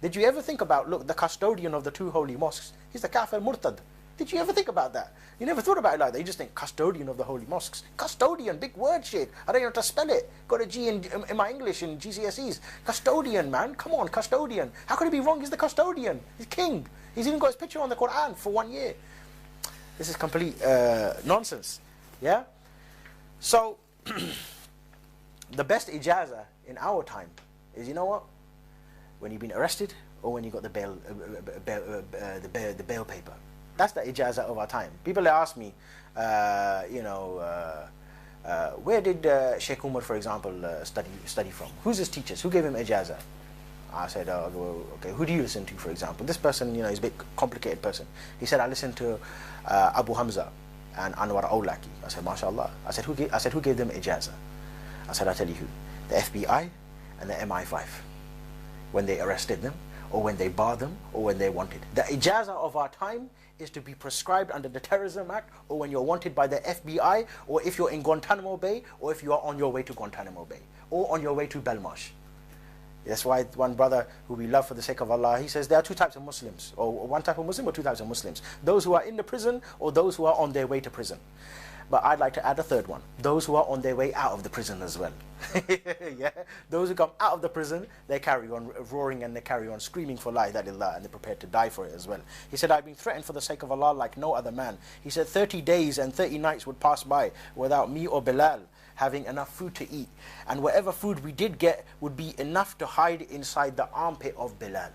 Did you ever think about, look, the custodian of the two holy mosques, he's the kafir murtad. Did you ever think about that? You never thought about it like that. You just think custodian of the holy mosques. Custodian, big word, shit. I don't even have to spell it. Got a G in my English in GCSEs. Custodian, man. Come on, custodian. How could he be wrong? He's the custodian. He's king. He's even got his picture on the Quran for 1 year. This is complete nonsense. Yeah? So, the best ijazah in our time is, you know what? When you've been arrested or when you got the bail paper. That's the ijazah of our time. People ask me, where did Sheikh Umar, for example, study from? Who's his teachers? Who gave him ijazah? I said, oh, well, okay, who do you listen to, for example? This person, you know, is a bit complicated person. He said, I listen to Abu Hamza and Anwar Awlaki. I said, mashallah. I said, who gave them ijazah? I said, I'll tell you who. The FBI and the MI5. When they arrested them, or when they barred them, or when they wanted. The ijazah of our time is to be prescribed under the Terrorism Act, or when you're wanted by the FBI, or if you're in Guantanamo Bay, or if you are on your way to Guantanamo Bay, or on your way to Belmarsh. That's why one brother who we love for the sake of Allah, he says there are two types of Muslims, or one type of Muslim or two types of Muslims. Those who are in the prison, or those who are on their way to prison. But I'd like to add a third one. Those who are on their way out of the prison as well. Yeah? Those who come out of the prison, they carry on roaring and they carry on screaming for la ilaha illallah, and they're prepared to die for it as well. He said, I've been threatened for the sake of Allah like no other man. He said 30 days and 30 nights would pass by without me or Bilal having enough food to eat. And whatever food we did get would be enough to hide inside the armpit of Bilal.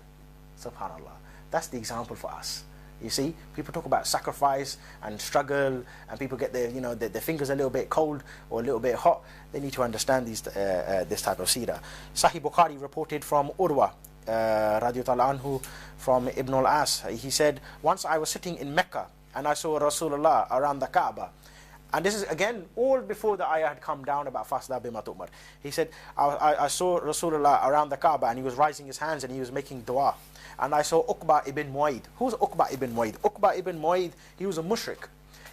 Subhanallah. That's the example for us. You see, people talk about sacrifice and struggle, and people get their, you know, their fingers a little bit cold or a little bit hot. They need to understand these, this type of seerah. Sahih Bukhari reported from Urwa, radiyallahu anhu, from Ibn al-As. He said, once I was sitting in Mecca and I saw Rasulullah around the Kaaba. And this is again all before the ayah had come down about Fasda bima tu'mar. He said, I saw Rasulullah around the Kaaba and he was raising his hands and he was making dua. And I saw Uqba ibn Mu'ayd. Who's Uqba ibn Mu'ayd? Uqba ibn Mu'ayd, he was a mushrik.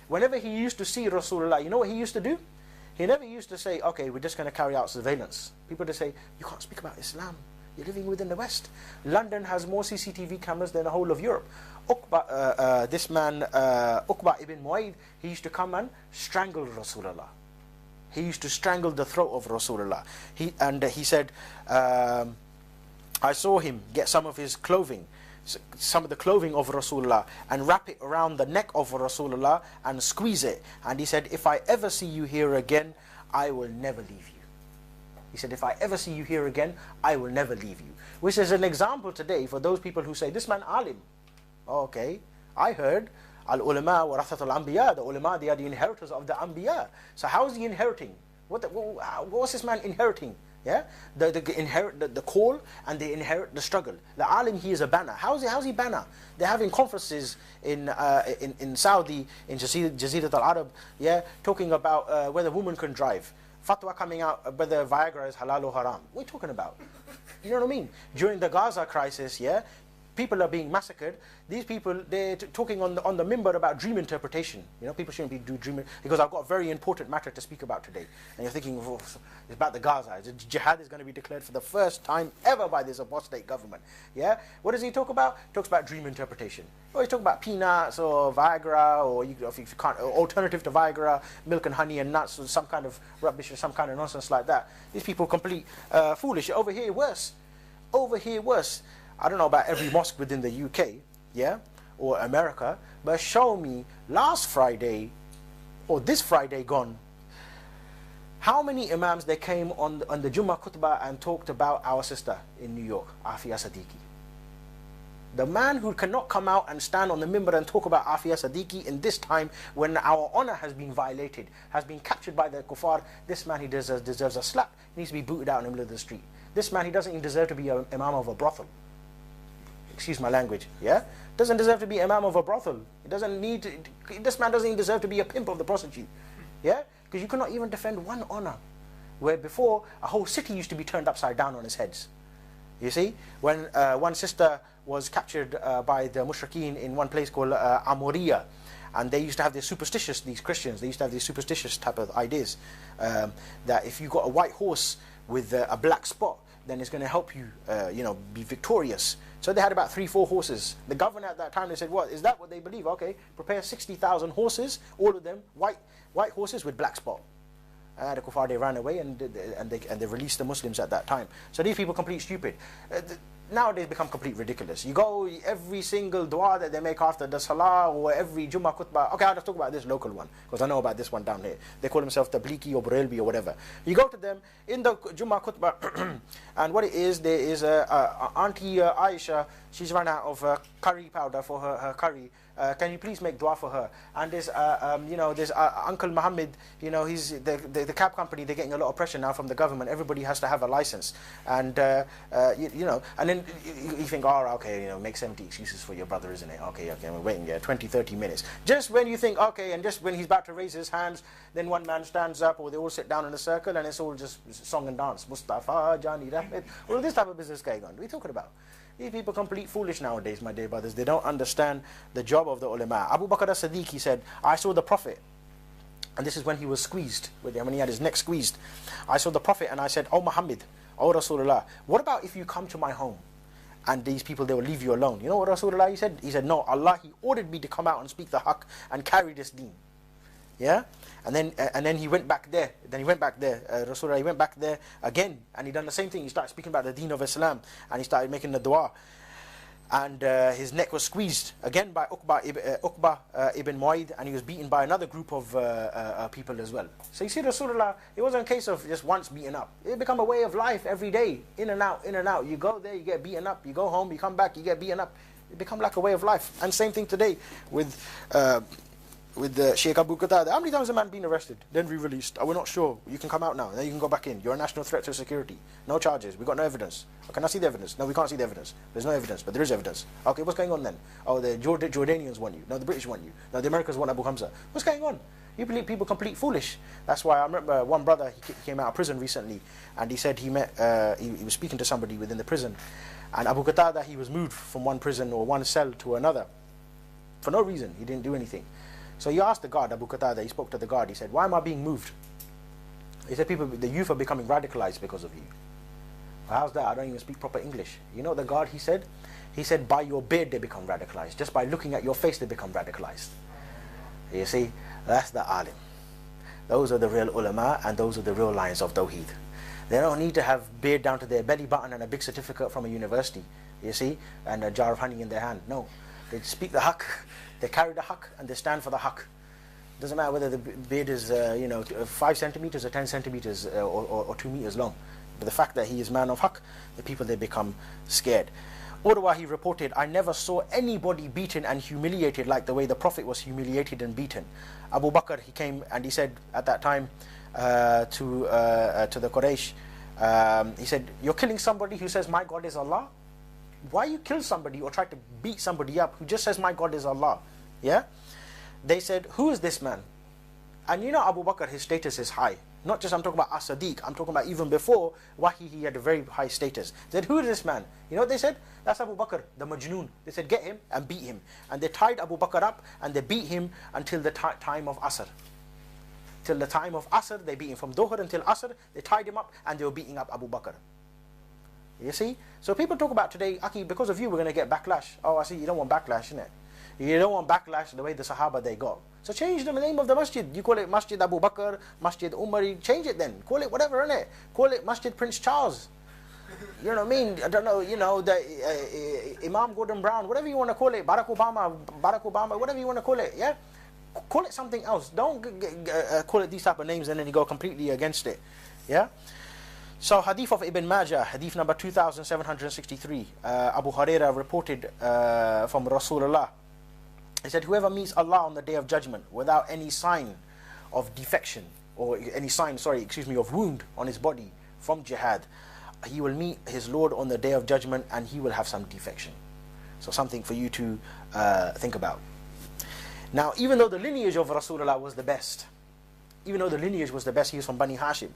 Whenever he used to see Rasulullah, you know what he used to do? He never used to say, okay, we're just going to carry out surveillance. People would say, you can't speak about Islam. You're living within the West. London has more CCTV cameras than the whole of Europe. Uqba, this man, Uqba ibn Mu'ayd, he used to come and strangle Rasulullah. He used to strangle the throat of Rasulullah. He said, I saw him get some of his clothing, some of the clothing of Rasulullah, and wrap it around the neck of Rasulullah and squeeze it. And he said, if I ever see you here again, I will never leave you. He said, if I ever see you here again, I will never leave you. Which is an example today for those people who say, this man alim. Okay, I heard, al-ulama warathatul anbiya, the ulama, they are the inheritors of the anbiya. So how is he inheriting? What's this man inheriting? Yeah, they inherit the call and they inherit the struggle. The alim, he is a banner. How's he banner? They're having conferences in Saudi, in Jazirat al-Arab, yeah, talking about whether women can drive. Fatwa coming out whether Viagra is halal or haram. What are you talking about? You know what I mean? During the Gaza crisis, yeah, people are being massacred. These people, they're talking on the minbar about dream interpretation. You know, people shouldn't be dreaming, because I've got a very important matter to speak about today. And you're thinking, oh, it's about the Gaza. Jihad is going to be declared for the first time ever by this apostate government. Yeah? What does he talk about? He talks about dream interpretation. Or he's talking about peanuts or Viagra, or if you can't, alternative to Viagra, milk and honey and nuts, or some kind of rubbish or some kind of nonsense like that. These people are complete foolish. Over here, worse. Over here, worse. I don't know about every mosque within the UK, yeah, or America, but show me last Friday, or this Friday gone, how many imams they came on the Jummah khutbah and talked about our sister in New York, Afia Siddiqui. The man who cannot come out and stand on the minbar and talk about Afia Siddiqui in this time when our honor has been violated, has been captured by the kuffar, this man, he deserves a slap. He needs to be booted out in the middle of the street. This man, he doesn't even deserve to be an imam of a brothel. Excuse my language, yeah? Doesn't deserve to be imam of a brothel. This man doesn't even deserve to be a pimp of the prostitute, yeah? Because you cannot even defend one honor, where before a whole city used to be turned upside down on its heads. You see, when one sister was captured by the mushrikeen in one place called Amoriya, and they used to have these Christians, they used to have these superstitious type of ideas, that if you got a white horse with a black spot, then it's going to help you, be victorious. So they had about 3-4 horses. The governor at that time, they said, what, is that what they believe? Okay, prepare 60,000 horses, all of them white horses with black spot. The kuffar, they ran away and they released the Muslims at that time. So these people complete stupid. Nowadays become complete ridiculous. You go, every single dua that they make after the salah or every Jummah khutbah. Okay, I'll just talk about this local one, because I know about this one down here. They call themselves Tabliki or Barelbi or whatever. You go to them in the Jummah khutbah, and what it is, there is Auntie Aisha, she's run out of curry powder for her curry. Can you please make dua for her? And there's Uncle Muhammad, he's the cab company, they're getting a lot of pressure now from the government. Everybody has to have a license. And, and then then you think, oh, okay, make 70 excuses for your brother, isn't it? Okay, I'm waiting 20, 30 minutes. Just when you think, okay, and just when he's about to raise his hands, then one man stands up, or they all sit down in a circle, and it's all just song and dance. Mustafa, Johnny, Rahmet. All of this type of business going on. What are you talking about? These people are complete foolish nowadays, my dear brothers. They don't understand the job of the ulama. Abu Bakr as-Siddiq, he said, I saw the Prophet. And this is when he was squeezed, when he had his neck squeezed. I saw the Prophet and I said, oh Muhammad, oh Rasulullah, what about if you come to my home and these people, they will leave you alone? You know what Rasulullah he said? He said, no, Allah, he ordered me to come out and speak the haqq and carry this deen. Yeah? And then he went back there. Rasulullah, he went back there again, and he done the same thing. He started speaking about the deen of Islam, and he started making the dua. And his neck was squeezed again by Uqba ibn Mu'ayd, and he was beaten by another group of people as well. So you see, Rasulullah, it wasn't a case of just once beaten up. It became a way of life every day, in and out, in and out. You go there, you get beaten up. You go home, you come back, you get beaten up. It become like a way of life. And same thing today with Sheikh Abu Qatada. How many times has a man been arrested, then re-released? Oh, we're not sure. You can come out now. Then you can go back in. You're a national threat to security. No charges. We've got no evidence. Oh, can I see the evidence? No, we can't see the evidence. There's no evidence, but there is evidence. Okay, what's going on then? Oh, the Jordanians want you. No, the British want you. No, the Americans want Abu Hamza. What's going on? You believe people complete foolish. That's why I remember one brother, he came out of prison recently, and he said he met, he was speaking to somebody within the prison, and Abu Qatada, he was moved from one prison or one cell to another for no reason. He didn't do anything. So he asked the guard, Abu Qatada, he spoke to the guard, he said, why am I being moved? He said, the youth are becoming radicalized because of you. Well, how's that? I don't even speak proper English. You know what the guard, he said? He said, by your beard they become radicalized. Just by looking at your face they become radicalized. You see, that's the alim. Those are the real ulama, and those are the real lions of Tawheed. They don't need to have beard down to their belly button and a big certificate from a university, you see, and a jar of honey in their hand. No, they speak the haqq. They carry the haqq and they stand for the haqq. Doesn't matter whether the beard is 5 centimeters or 10 centimeters or 2 meters long. But the fact that he is man of haqq, the people, they become scared. Urwa, he reported, I never saw anybody beaten and humiliated like the way the Prophet was humiliated and beaten. Abu Bakr, he came and he said at that time to the Quraysh, he said, you're killing somebody who says my God is Allah? Why you kill somebody or try to beat somebody up who just says my God is Allah? Yeah? They said, who is this man? And you know Abu Bakr, his status is high. Not just I'm talking about as-Sadiq, I'm talking about even before Wahi, he had a very high status. They said, who is this man? You know what they said? That's Abu Bakr, the Majnoon. They said, get him and beat him. And they tied Abu Bakr up and they beat him until the time of Asr. Till the time of Asr, they beat him. From Dhuhr until Asr, they tied him up and they were beating up Abu Bakr. You see? So people talk about today, Aki, because of you we're going to get backlash. Oh, I see, you don't want backlash, innit? You don't want backlash the way the Sahaba they got. So change the name of the masjid. You call it Masjid Abu Bakr, Masjid Umari, change it then. Call it whatever, innit? Call it Masjid Prince Charles. You know what I mean? I don't know, the Imam Gordon Brown, whatever you want to call it, Barack Obama, whatever you want to call it, yeah? Call it something else. Don't call it these type of names and then you go completely against it, yeah? So hadith of Ibn Majah, hadith number 2763, Abu Hurairah reported from Rasulullah. He said, whoever meets Allah on the day of judgment without any sign of defection, or any sign, of wound on his body from jihad, he will meet his Lord on the day of judgment and he will have some defection. So something for you to think about. Now, even though the lineage of Rasulullah was the best, he was from Bani Hashim,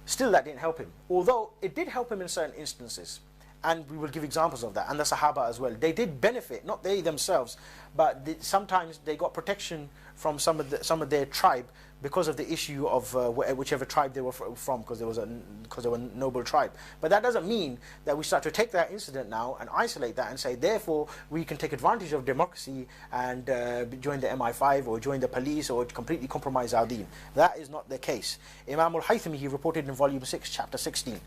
still that didn't help him. Although it did help him in certain instances. And we will give examples of that. And the Sahaba as well. They did benefit, not they themselves, but sometimes they got protection from some of their tribe because of the issue of whichever tribe they were from, because they were a noble tribe. But that doesn't mean that we start to take that incident now and isolate that and say, therefore, we can take advantage of democracy and join the MI5 or join the police or completely compromise our deen. That is not the case. Imam al-Haythami, he reported in volume 6, chapter 16.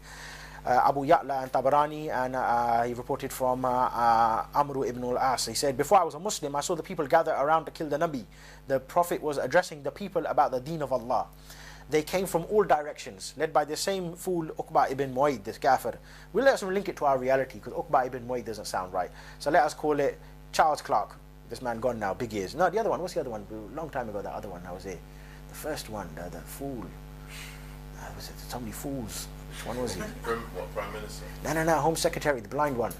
Abu Ya'la and Tabarani, and he reported from Amr ibn al-As. He said, before I was a Muslim, I saw the people gather around to kill the Nabi. The Prophet was addressing the people about the deen of Allah. They came from all directions, led by the same fool Uqba ibn Mu'ayd, this kafir. We'll let us link it to our reality, because Uqba ibn Mu'ayd doesn't sound right. So let us call it Charles Clark. This man gone now, big ears. No, the other one, what's the other one? Long time ago, that other one, I was there. The first one, the fool. Was it so many fools? Which one was he? Prime Minister? No, Home Secretary, the blind one.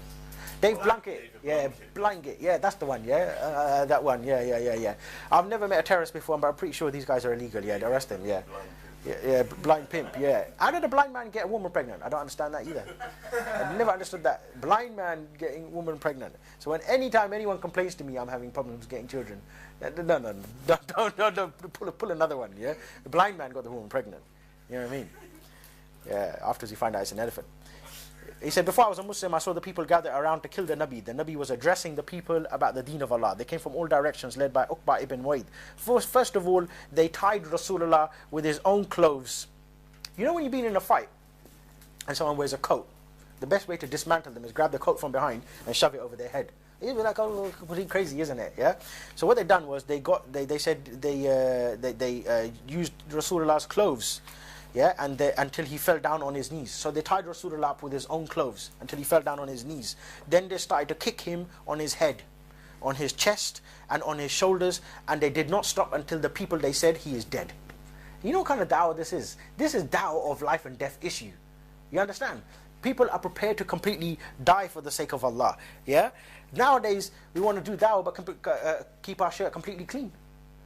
Dave Blunkett. Yeah, Blunkett. Yeah, that's the one. Yeah, that one. Yeah. I've never met a terrorist before, but I'm pretty sure these guys are illegal. Yeah, arrest them. Yeah. Yeah, blind pimp, yeah. How did a blind man get a woman pregnant? I don't understand that either. I've never understood that. Blind man getting a woman pregnant. So when anytime anyone complains to me I'm having problems getting children, no, don't pull another one, yeah? The blind man got the woman pregnant. You know what I mean? Yeah, afterwards you find out it's an elephant. He said, before I was a Muslim, I saw the people gather around to kill the Nabi. The Nabi was addressing the people about the deen of Allah. They came from all directions, led by Uqba ibn Waleed. First of all, they tied Rasulullah with his own clothes. You know when you've been in a fight and someone wears a coat, the best way to dismantle them is grab the coat from behind and shove it over their head. You'd be like, oh, pretty crazy, isn't it? Yeah. So what they done was they used Rasulullah's clothes. Yeah, and until he fell down on his knees. So they tied Rasulullah up with his own clothes until he fell down on his knees. Then they started to kick him on his head, on his chest, and on his shoulders. And they did not stop until the people, they said, he is dead. You know what kind of da'wah this is? This is da'wah of life and death issue. You understand? People are prepared to completely die for the sake of Allah. Yeah. Nowadays, we want to do da'wah but keep our shirt completely clean.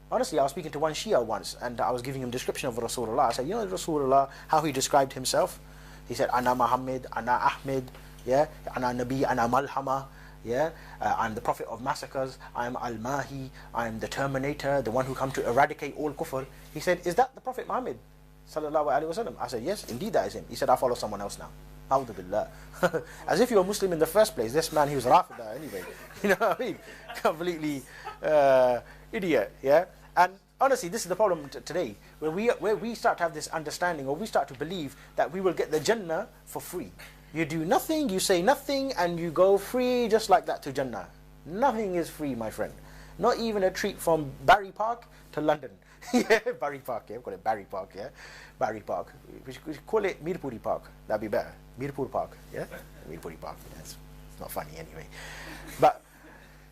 Honestly, I was speaking to one Shia once, and I was giving him a description of Rasulullah. I said, you know Rasulullah, how he described himself? He said, Ana Muhammad, Ana Ahmed, yeah, Ana Nabi, Ana Malhama, yeah, I'm the Prophet of massacres, I'm Al-Mahi, I'm the Terminator, the one who come to eradicate all kufr. He said, is that the Prophet Muhammad? Sallallahu Alaihi Wasallam. I said, yes, indeed that is him. He said, I follow someone else now. A'udhu billah. As if you were Muslim in the first place. This man, he was Rafida anyway. You know what I mean? Completely idiot, yeah? And honestly, this is the problem today, where we start to have this understanding, or we start to believe that we will get the Jannah for free. You do nothing, you say nothing, and you go free just like that to Jannah. Nothing is free, my friend. Not even a treat from Barry Park to London. Yeah, Barry Park, yeah, we call it Barry Park, yeah? Barry Park. We should call it Mirpuri Park. That'd be better. Mirpur Park, yeah? Mirpuri Park, yeah, it's not funny anyway. But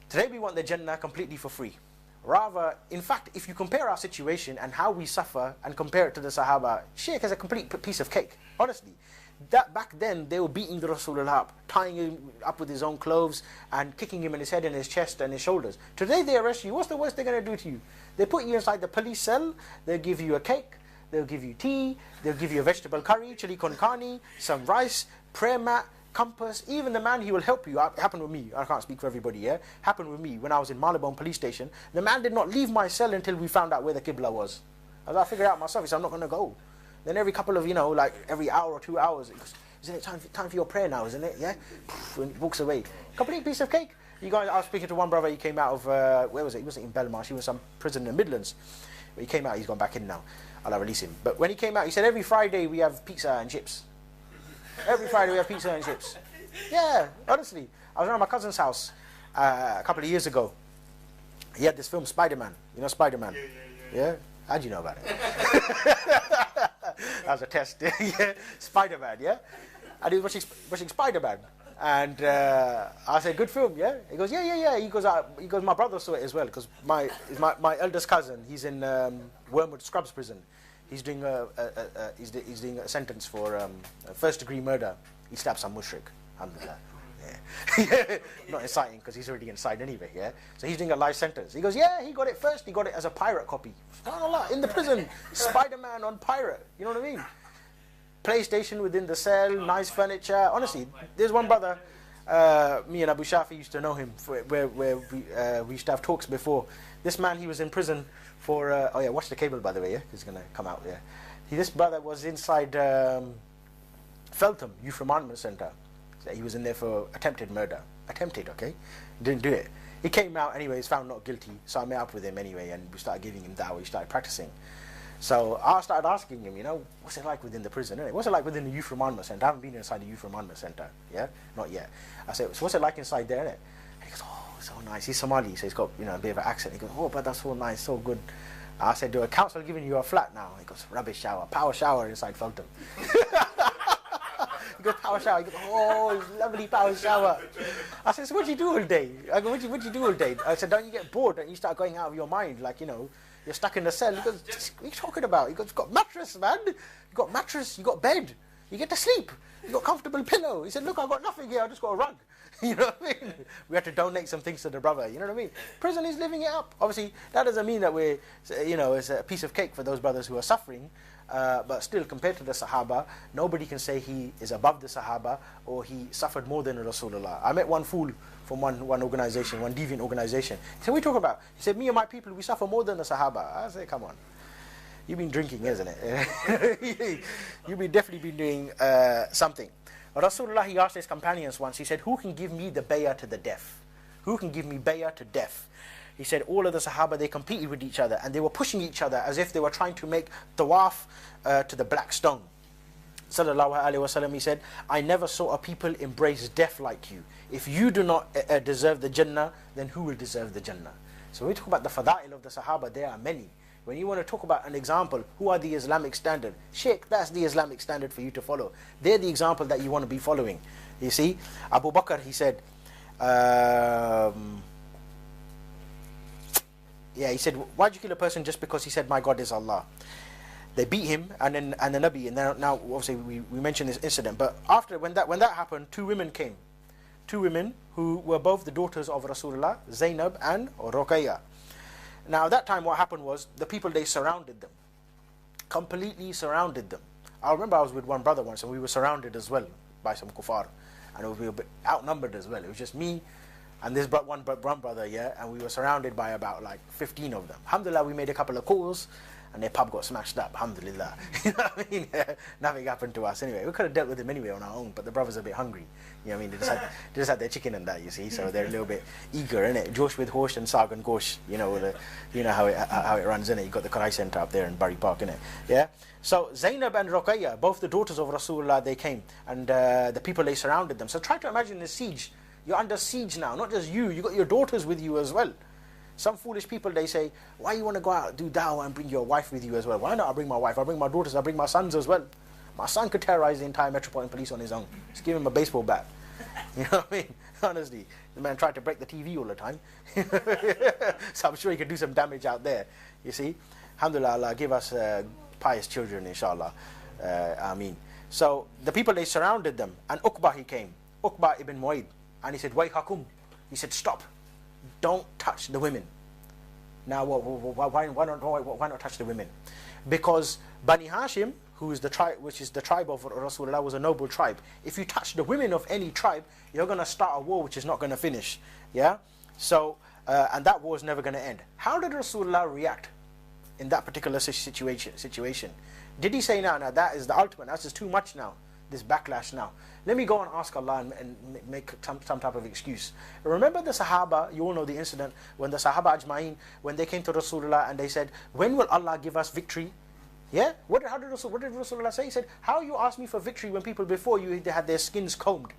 today we want the Jannah completely for free. Rather, in fact, if you compare our situation and how we suffer and compare it to the Sahaba, shirk is a complete piece of cake. Honestly, that back then they were beating the Rasulullah up, tying him up with his own clothes and kicking him in his head and his chest and his shoulders. Today they arrest you. What's the worst they're going to do to you? They put you inside the police cell. They'll give you a cake. They'll give you tea. They'll give you a vegetable curry, chili con carne, some rice, prayer mat, compass. Even the man, he will help you. It happened with me. I can't speak for everybody here. Happened with me when I was in Marylebone police station. The man did not leave my cell until we found out where the Qibla was. As I figured out myself, he said, I'm not going to go. Then every couple of, like every hour or 2 hours, he goes, isn't it time for your prayer now, isn't it? Yeah? And he walks away. Complete piece of cake. You guys, I was speaking to one brother, he came out of, where was it? He wasn't in Belmarsh, he was some prison in the Midlands. But he came out, he's gone back in now. I'll release him. But when he came out, he said, every Friday we have pizza and chips. Every Friday we have pizza and chips. Yeah, honestly. I was around my cousin's house a couple of years ago. He had this film, Spider-Man. You know Spider-Man? Yeah? How'd you know about it? That was a test. Yeah, Spider-Man, yeah? And he was watching Spider-Man. And I said, good film, yeah? He goes, yeah. He goes, my brother saw it as well, because my eldest cousin, he's in Wormwood Scrubs prison. He's doing he's doing a sentence for first-degree murder. He stabbed some mushrik. Alhamdulillah. Yeah. Not inciting, because he's already inside anyway, yeah? So he's doing a life sentence. He goes, yeah, he got it first. He got it as a pirate copy. SubhanAllah, in the prison. Spider-Man on pirate. You know what I mean? PlayStation within the cell, nice furniture. Honestly, there's one brother, me and Abu Shafi used to know him, where we used to have talks before. This man, he was in prison for, oh yeah, watch the cable by the way, yeah? He's going to come out, yeah. This brother was inside Feltham Youth Remand Center. He was in there for attempted murder. Attempted, okay? Didn't do it. He came out anyway, he's found not guilty. So I met up with him anyway, and we started giving him da'wah, he started practicing. So I started asking him, what's it like within the prison? What's it like within the Youth Remand Center? I haven't been inside the Youth Remand Center, yeah? Not yet. I said, so what's it like inside there, innit? And he goes, oh, so nice. He's Somali, so he's got, a bit of an accent. He goes, oh, but that's so nice, so good. I said, do a council giving you a flat now? He goes, rubbish shower, power shower inside Feltham. He goes, power shower. He goes, oh, it's lovely power shower. I said, so what do you do all day? I go, what do you do all day? I said, don't you get bored? Don't you start going out of your mind? Like, you're stuck in the cell. He goes, what are you talking about? He goes, you've got mattress, man. You've got mattress, you've got bed. You get to sleep. You got a comfortable pillow. He said, look, I've got nothing here. I just got a rug. You know what I mean? We had to donate some things to the brother. You know what I mean? Prison is living it up. Obviously, that doesn't mean that we're, you know, it's a piece of cake for those brothers who are suffering. But still, compared to the Sahaba, nobody can say he is above the Sahaba or he suffered more than Rasulullah. I met one fool from one organization, one deviant organization. He said, what are you talking about? He said, me and my people, we suffer more than the Sahaba. I said, come on. You've been drinking, isn't it? You've definitely been doing something. Rasulullah, he asked his companions once, he said, who can give me the bay'ah to the deaf? Who can give me bay'ah to deaf? He said all of the Sahaba, they competed with each other and they were pushing each other as if they were trying to make tawaf to the black stone. Sallallahu Alaihi Wasallam, he said, I never saw a people embrace death like you. If you do not deserve the Jannah, then who will deserve the Jannah? So when we talk about the fada'il of the Sahaba, there are many. When you want to talk about an example, who are the Islamic standard? Sheikh, that's the Islamic standard for you to follow. They're the example that you want to be following. You see, Abu Bakr, he said, he said, why'd you kill a person just because he said, my God is Allah? They beat him, and the Nabi, and now obviously we mentioned this incident, but after, when that happened, two women came. Two women who were both the daughters of Rasulullah, Zainab and Ruqayya. Now at that time what happened was, the people, they surrounded them. Completely surrounded them. I remember I was with one brother once, and we were surrounded as well by some kuffar. And we were a bit outnumbered as well. It was just me and this one brother, yeah, and we were surrounded by about like 15 of them. Alhamdulillah, we made a couple of calls, and their pub got smashed up, alhamdulillah. You know what I mean? Nothing happened to us anyway. We could have dealt with them anyway on our own, but the brothers are a bit hungry. You know what I mean? They just had their chicken and that, you see, so they're a little bit eager, innit? Josh with horse and Sag and Gosh, you know how it runs, innit? You got the Qarai Centre up there in Bury Park, innit? Yeah? So Zainab and Ruqayya, both the daughters of Rasulullah, they came, and the people, they surrounded them. So try to imagine the siege. You're under siege now, not just you got your daughters with you as well. Some foolish people, they say, why you want to go out, do dawah and bring your wife with you as well? Why not I bring my wife, I bring my daughters, I bring my sons as well. My son could terrorize the entire Metropolitan Police on his own. Just give him a baseball bat. You know what I mean? Honestly, the man tried to break the TV all the time. So I'm sure he could do some damage out there. You see? Alhamdulillah, Allah give us pious children, inshallah. Ameen. So the people, they surrounded them, and Uqbah, he came. Uqbah ibn Mu'ayd. And he said, Wayhakum. He said, stop. Don't touch the women. Now, why not touch the women? Because Bani Hashim, who is the tribe, which is the tribe of Rasulullah, was a noble tribe. If you touch the women of any tribe, you're going to start a war which is not going to finish. Yeah. So, and that war is never going to end. How did Rasulullah react in that particular situation? Did he say, no, that is the ultimate, that's just too much now, this backlash now? Let me go and ask Allah and make some type of excuse. Remember the Sahaba, you all know the incident, when the Sahaba Ajma'in, when they came to Rasulullah and they said, when will Allah give us victory? Yeah? What did Rasulullah say? He said, how you ask me for victory when people before you, they had their skins combed?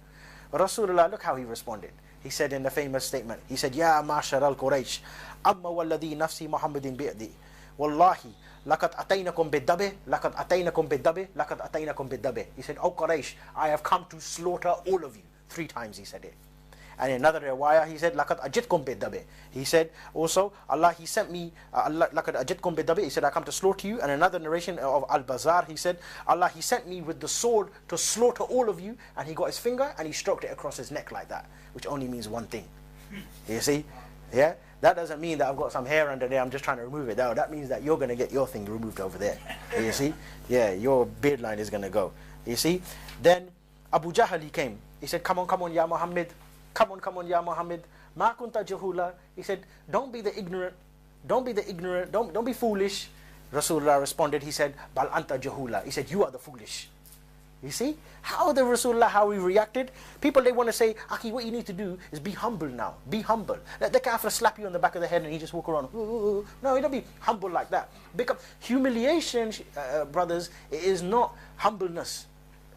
Rasulullah, look how he responded. He said in the famous statement, he said, Ya ma'shar al-Quraysh, amma walladhi nafsi Muhammadin bi'di, wallahi, laqad ataynakum bid-dabi, laqad ataynakum bid-dabi, laqad ataynakum bid-dabi. He said, O Quraysh, I have come to slaughter all of you. 3 times he said it. And in another riwayah, he said, laqad ajitkum bid-dabi. He said also, Allah, he sent me, laqad ajitkum bid-dabi. He said, I come to slaughter you. And another narration of Al-Bazar, he said, Allah, he sent me with the sword to slaughter all of you. And he got his finger and he stroked it across his neck like that, which only means one thing. You see? Yeah? That doesn't mean that I've got some hair under there, I'm just trying to remove it. No, that means that you're going to get your thing removed over there. You see? Yeah, your beard line is going to go. You see? Then Abu Jahl, he came. He said, come on, Ya Muhammad. Come on, Ya Muhammad. Ma kunta jahula. He said, don't be the ignorant. Don't be foolish. Rasulullah responded, he said, Bal anta jahula. He said, you are the foolish. You see? How the Rasulullah, how he reacted? People, they want to say, Aki, what you need to do is be humble now. Be humble. Let the kafir slap you on the back of the head and he just walk around. Ooh. No, you don't be humble like that. Because humiliation, brothers, is not humbleness.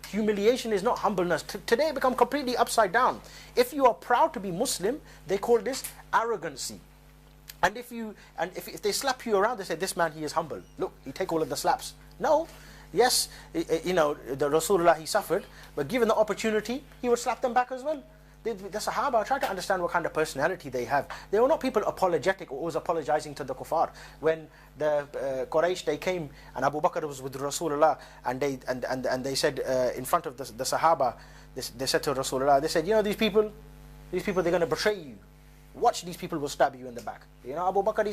Humiliation is not humbleness. Today it become completely upside down. If you are proud to be Muslim, they call this arrogancy. And if they slap you around, they say, this man, he is humble. Look, he take all of the slaps. No. Yes, you know, the Rasulullah, he suffered, but given the opportunity, he would slap them back as well. The Sahaba, try to understand what kind of personality they have. They were not people apologetic or always apologizing to the kuffar. When the Quraysh, they came and Abu Bakr was with Rasulullah, and they said in front of the Sahaba, they said to Rasulullah, they said, you know, these people they're going to betray you. Watch, these people will stab you in the back. You know, Abu Bakr,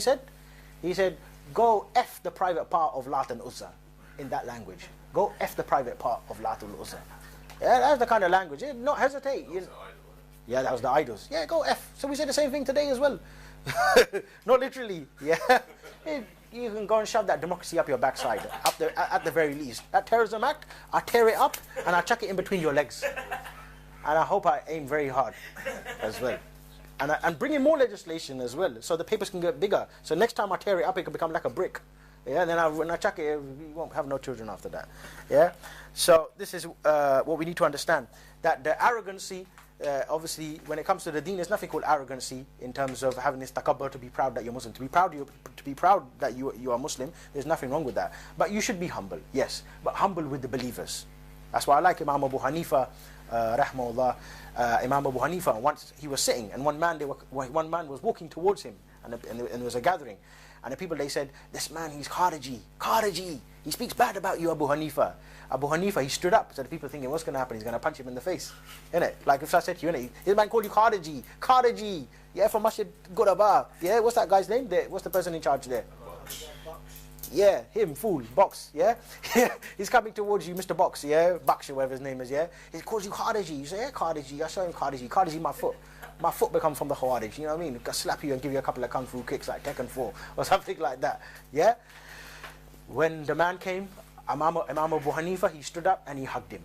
he said, go F the private part of Lat and Uzza, in that language. Go F the private part of Lat and Uzza. Yeah, that's the kind of language. Not hesitate. Yeah, that was the idols. Yeah, go F. So we say the same thing today as well. Not literally. Yeah. You can go and shove that democracy up your backside, at the very least. That terrorism act, I tear it up and I chuck it in between your legs. And I hope I aim very hard as well. And bring in more legislation as well, so the papers can get bigger. So next time I tear it up, it can become like a brick. Yeah, and then when I chuck it, we won't have no children after that. Yeah. So this is what we need to understand, that the arrogancy, obviously, when it comes to the deen, there's nothing called arrogancy in terms of having this takabbur, to be proud that you're Muslim. To be proud that you are Muslim, there's nothing wrong with that. But you should be humble, yes, but humble with the believers. That's why I like Imam Abu Hanifa, rahmahullah. Imam Abu Hanifa, once he was sitting, and one man was walking towards him, and there was a gathering, and the people, they said, this man, he's Khariji, he speaks bad about you, Abu Hanifa. Abu Hanifa, he stood up, so the people thinking, what's going to happen? He's going to punch him in the face, innit? Like if I said to you, innit, this man called you Khariji, yeah, from Masjid Ghuraba, yeah, what's that guy's name? What's the person in charge there? Yeah, him, fool, Box, yeah? He's coming towards you, Mr. Box, yeah? Baksh, whatever his name is, yeah? He calls you Khariji. You say, yeah, Khariji, I saw him Khariji. Khariji, my foot. My foot becomes from the Khawarij, you know what I mean? I'll slap you and give you a couple of kung fu kicks like Tekken 4 or something like that, yeah? When the man came, Imam Abu Hanifa, he stood up and he hugged him.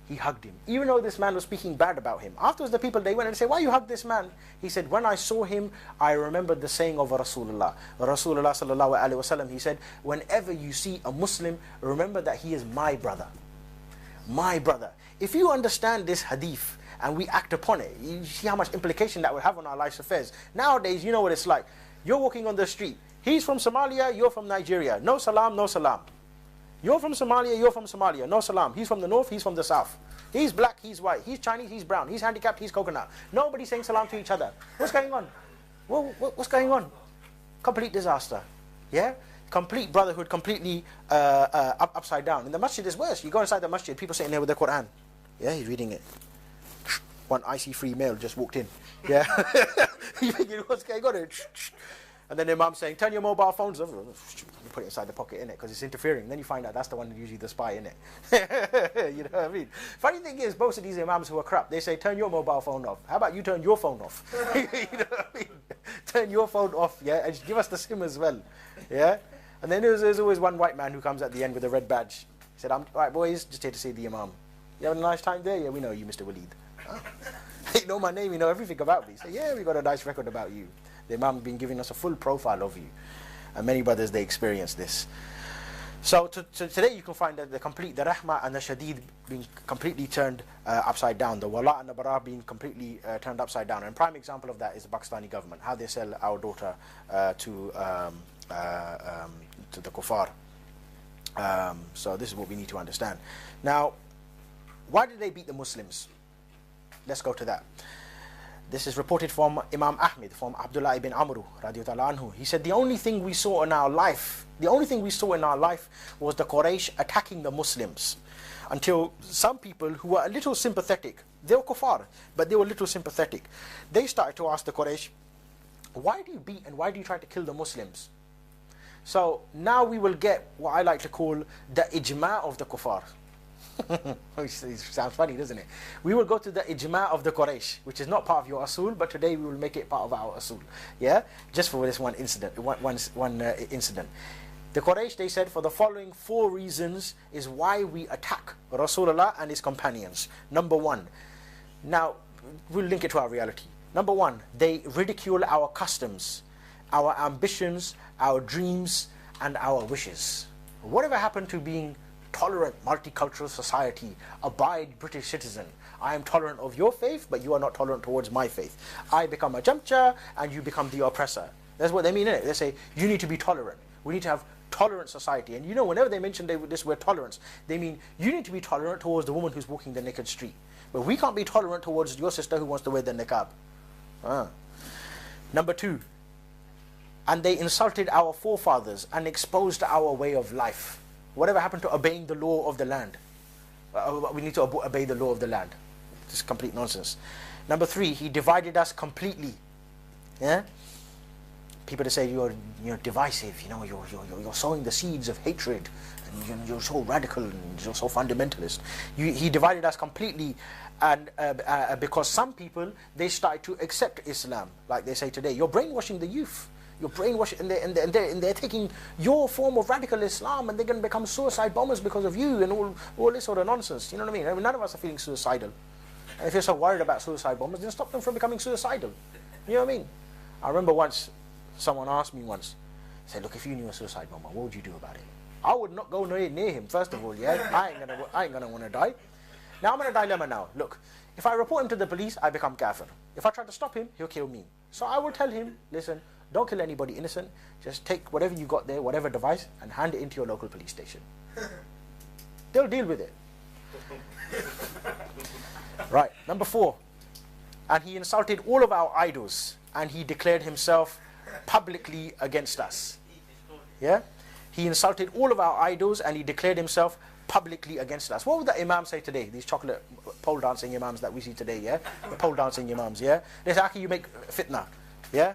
He hugged him, even though this man was speaking bad about him. Afterwards, the people, they went and said, why you hug this man? He said, when I saw him, I remembered the saying of Rasulullah. Rasulullah sallallahu alaihi wasallam, he said, whenever you see a Muslim, remember that he is my brother. My brother. If you understand this hadith and we act upon it, you see how much implication that will have on our life's affairs. Nowadays, you know what it's like. You're walking on the street. He's from Somalia, you're from Nigeria. No salam, no salam. You're from Somalia, you're from Somalia. No salam. He's from the north, he's from the south. He's black, he's white. He's Chinese, he's brown. He's handicapped, he's coconut. Nobody's saying salam to each other. What's going on? What's going on? Complete disaster. Yeah? Complete brotherhood, completely upside down. In the masjid is worse. You go inside the masjid, people sitting there with the Quran. Yeah, he's reading it. One IC3 male just walked in. Yeah? You thinking, what's going on? And then the Imam saying, turn your mobile phones off. You put it inside the pocket, innit? Because it's interfering. Then you find out that's the one that usually the spy, innit? You know what I mean? Funny thing is, most of these Imams who are corrupt, they say, turn your mobile phone off. How about you turn your phone off? You know what I mean? Turn your phone off, yeah? And give us the SIM as well, yeah? And then there's always one white man who comes at the end with a red badge. He said, all right, boys, just here to see the Imam. You having a nice time there? Yeah, we know you, Mr. Waleed. Huh? You know my name, you know everything about me. Say, yeah, we got a nice record about you. The Imam has been giving us a full profile of you. And many brothers, they experience this. So today you can find that the rahmah and the shadeed being completely turned upside down. The wala and the bara being completely turned upside down. And prime example of that is the Pakistani government. How they sell our daughter to the kuffar. So this is what we need to understand. Now, why did they beat the Muslims? Let's go to that. This is reported from Imam Ahmed, from Abdullah ibn Amr radiyallahu anhu. He said, the only thing we saw in our life was the Quraysh attacking the Muslims, until some people who were a little sympathetic, they were kuffar, but they were a little sympathetic. They started to ask the Quraysh, why do you beat and why do you try to kill the Muslims? So now we will get what I like to call the ijma' of the kuffar. It sounds funny, doesn't it? We will go to the ijma' of the Quraysh, which is not part of your asul, but today we will make it part of our asul. Yeah, just for this one incident. Incident. The Quraysh, they said, for the following 4 reasons is why we attack Rasulullah and his companions. Number 1. Now we'll link it to our reality. Number 1, they ridicule our customs, our ambitions, our dreams, and our wishes. Whatever happened to being tolerant, multicultural society, abide British citizen? I am tolerant of your faith, but you are not tolerant towards my faith. I become a jamcha, and you become the oppressor. That's what they mean, innit? They say, you need to be tolerant. We need to have tolerant society. And you know, whenever they mention this word tolerance, they mean, you need to be tolerant towards the woman who's walking the naked street. But we can't be tolerant towards your sister who wants to wear the niqab. Number 2, and they insulted our forefathers and exposed our way of life. Whatever happened to obeying the law of the land? We need to obey the law of the land. This is complete nonsense. Number 3, he divided us completely. Yeah? People that say you're divisive, you're sowing the seeds of hatred, and you're so radical and you're so fundamentalist. He divided us completely, and because some people, they started to accept Islam, like they say today. You're brainwashing the youth. You're brainwashing, and they're taking your form of radical Islam, and they're going to become suicide bombers because of you, and all this sort of nonsense. You know what I mean? None of us are feeling suicidal. And if you're so worried about suicide bombers, then stop them from becoming suicidal. You know what I mean? I remember once, someone asked me once, said, look, if you knew a suicide bomber, what would you do about it? I would not go near him, first of all, yeah? I ain't gonna want to die. Now I'm in a dilemma now. Look, if I report him to the police, I become kafir. If I try to stop him, he'll kill me. So I will tell him, listen, don't kill anybody innocent. Just take whatever you got there, whatever device, and hand it into your local police station. They'll deal with it. Right, number 4. And he insulted all of our idols, and he declared himself publicly against us. Yeah? He insulted all of our idols, and he declared himself publicly against us. What would the imam say today? These chocolate pole dancing imams that we see today, yeah? The pole dancing imams, yeah? They say, how can you make fitna? Yeah?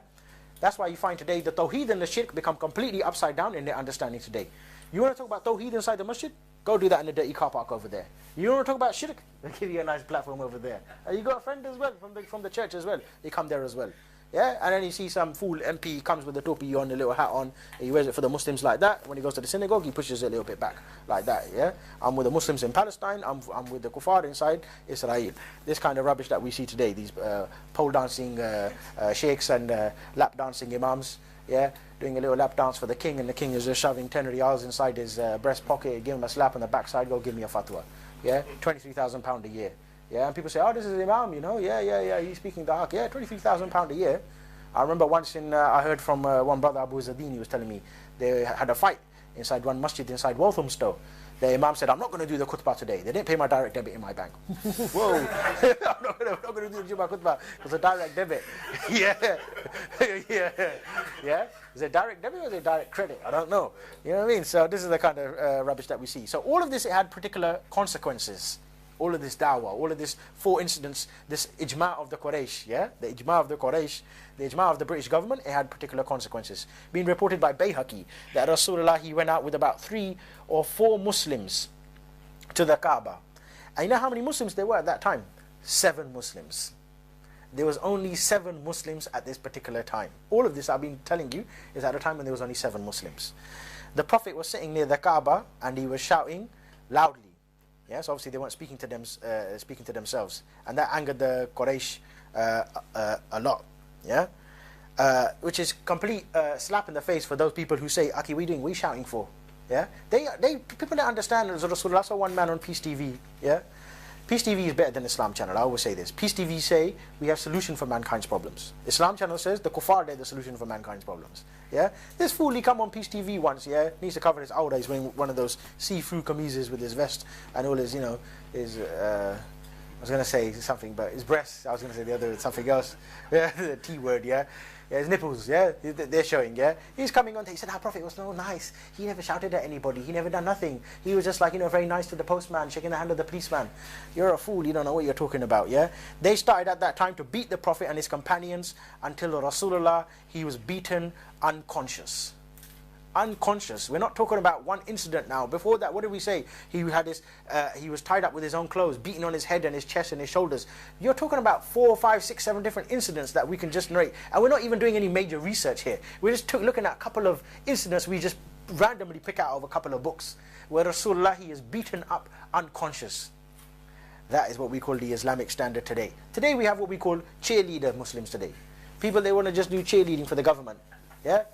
That's why you find today the tawheed and the shirk become completely upside down in their understanding today. You want to talk about tawheed inside the masjid? Go do that in the dirty car park over there. You want to talk about shirk? They'll give you a nice platform over there. You got a friend as well from the church as well. They come there as well. Yeah, and then you see some fool MP comes with a topi on, a little hat on, and he wears it for the Muslims like that. When he goes to the synagogue, he pushes it a little bit back like that. Yeah, I'm with the Muslims in Palestine. I'm with the kuffar inside Israel. This kind of rubbish that we see today, these pole dancing sheikhs and lap dancing imams. Yeah, doing a little lap dance for the king, and the king is just shoving 10 riyals inside his breast pocket. Give him a slap on the backside. Go give me a fatwa. Yeah, £23,000 a year. Yeah, and people say, oh, this is Imam, yeah, he's speaking the haqq. Yeah, £23,000 a year. I remember once I heard from one brother, Abu Zadeen, he was telling me they had a fight inside one masjid inside Walthamstow. The Imam said, I'm not going to do the khutbah today. They didn't pay my direct debit in my bank. Whoa, I'm not going to do the Jummah khutbah. It's a direct debit. Yeah. Is it direct debit or is it direct credit? I don't know. You know what I mean? So this is the kind of rubbish that we see. So all of this, it had particular consequences. All of this da'wah, all of this 4 incidents, this ijma' of the Quraysh, yeah? The ijma' of the Quraysh, the ijma' of the British government, it had particular consequences. Being reported by Bayhaqi that Rasulullah, he went out with about 3 or 4 Muslims to the Kaaba. And you know how many Muslims there were at that time? 7 Muslims. There was only 7 Muslims at this particular time. All of this I've been telling you is at a time when there was only 7 Muslims. The Prophet was sitting near the Kaaba and he was shouting loudly. Yeah, so obviously they weren't speaking to themselves, and that angered the Quraysh a lot. Yeah, which is complete slap in the face for those people who say, "Aki, what are you doing? What are you shouting for?" Yeah, people don't understand. Rasulullah saw one man on Peace TV. Yeah, Peace TV is better than Islam Channel. I always say this. Peace TV say we have solution for mankind's problems. Islam Channel says the kuffar, they're the solution for mankind's problems. Yeah, this fool, he come on Peace TV once. Yeah, needs to cover his awda. He's wearing one of those see-through kamizes with his vest and all his, his. I was gonna say something, but his breasts. I was gonna say the other something else. Yeah, the T word. Yeah. Yeah, his nipples, yeah, they're showing, yeah. He's coming on, he said, our Prophet was so nice. He never shouted at anybody. He never done nothing. He was just like, very nice to the postman, shaking the hand of the policeman. You're a fool, you don't know what you're talking about, yeah. They started at that time to beat the Prophet and his companions until Rasulullah, he was beaten unconscious. Unconscious. We're not talking about one incident now. Before that, what did we say? He had his, he was tied up with his own clothes, beaten on his head and his chest and his shoulders. You're talking about 4, 5, 6, 7 different incidents that we can just narrate, and we're not even doing any major research here. We're just looking at a couple of incidents we just randomly pick out of a couple of books where Rasulullah, he is beaten up unconscious. That is what we call the Islamic standard today. Today we have what we call cheerleader Muslims today. People, they want to just do cheerleading for the government. Yeah,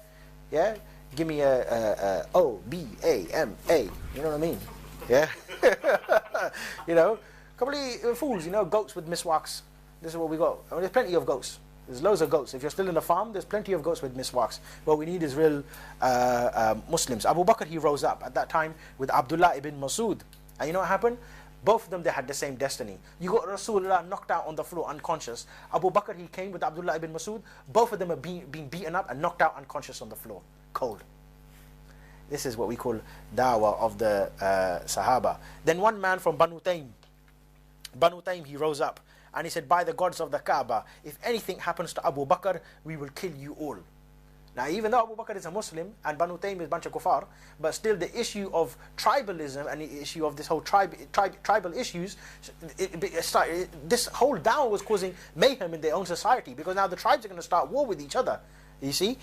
yeah. Give me a O-B-A-M-A. You know what I mean? Yeah. Complete fools. Goats with miswaks. This is what we got. I mean, there's plenty of goats. There's loads of goats. If you're still in the farm, there's plenty of goats with miswaks. What we need is real Muslims. Abu Bakr, he rose up at that time with Abdullah ibn Masud. And you know what happened? Both of them, they had the same destiny. You got Rasulullah knocked out on the floor, unconscious. Abu Bakr, he came with Abdullah ibn Masud. Both of them are being beaten up and knocked out unconscious on the floor, cold. This is what we call da'wah of the Sahaba. Then one man from Banu Taym, he rose up and he said, by the gods of the Kaaba, if anything happens to Abu Bakr, we will kill you all. Now, even though Abu Bakr is a Muslim and Banu Taym is a bunch of kuffar, but still the issue of tribalism and the issue of this whole tribal issues, this whole da'wah was causing mayhem in their own society, because now the tribes are going to start war with each other. You see?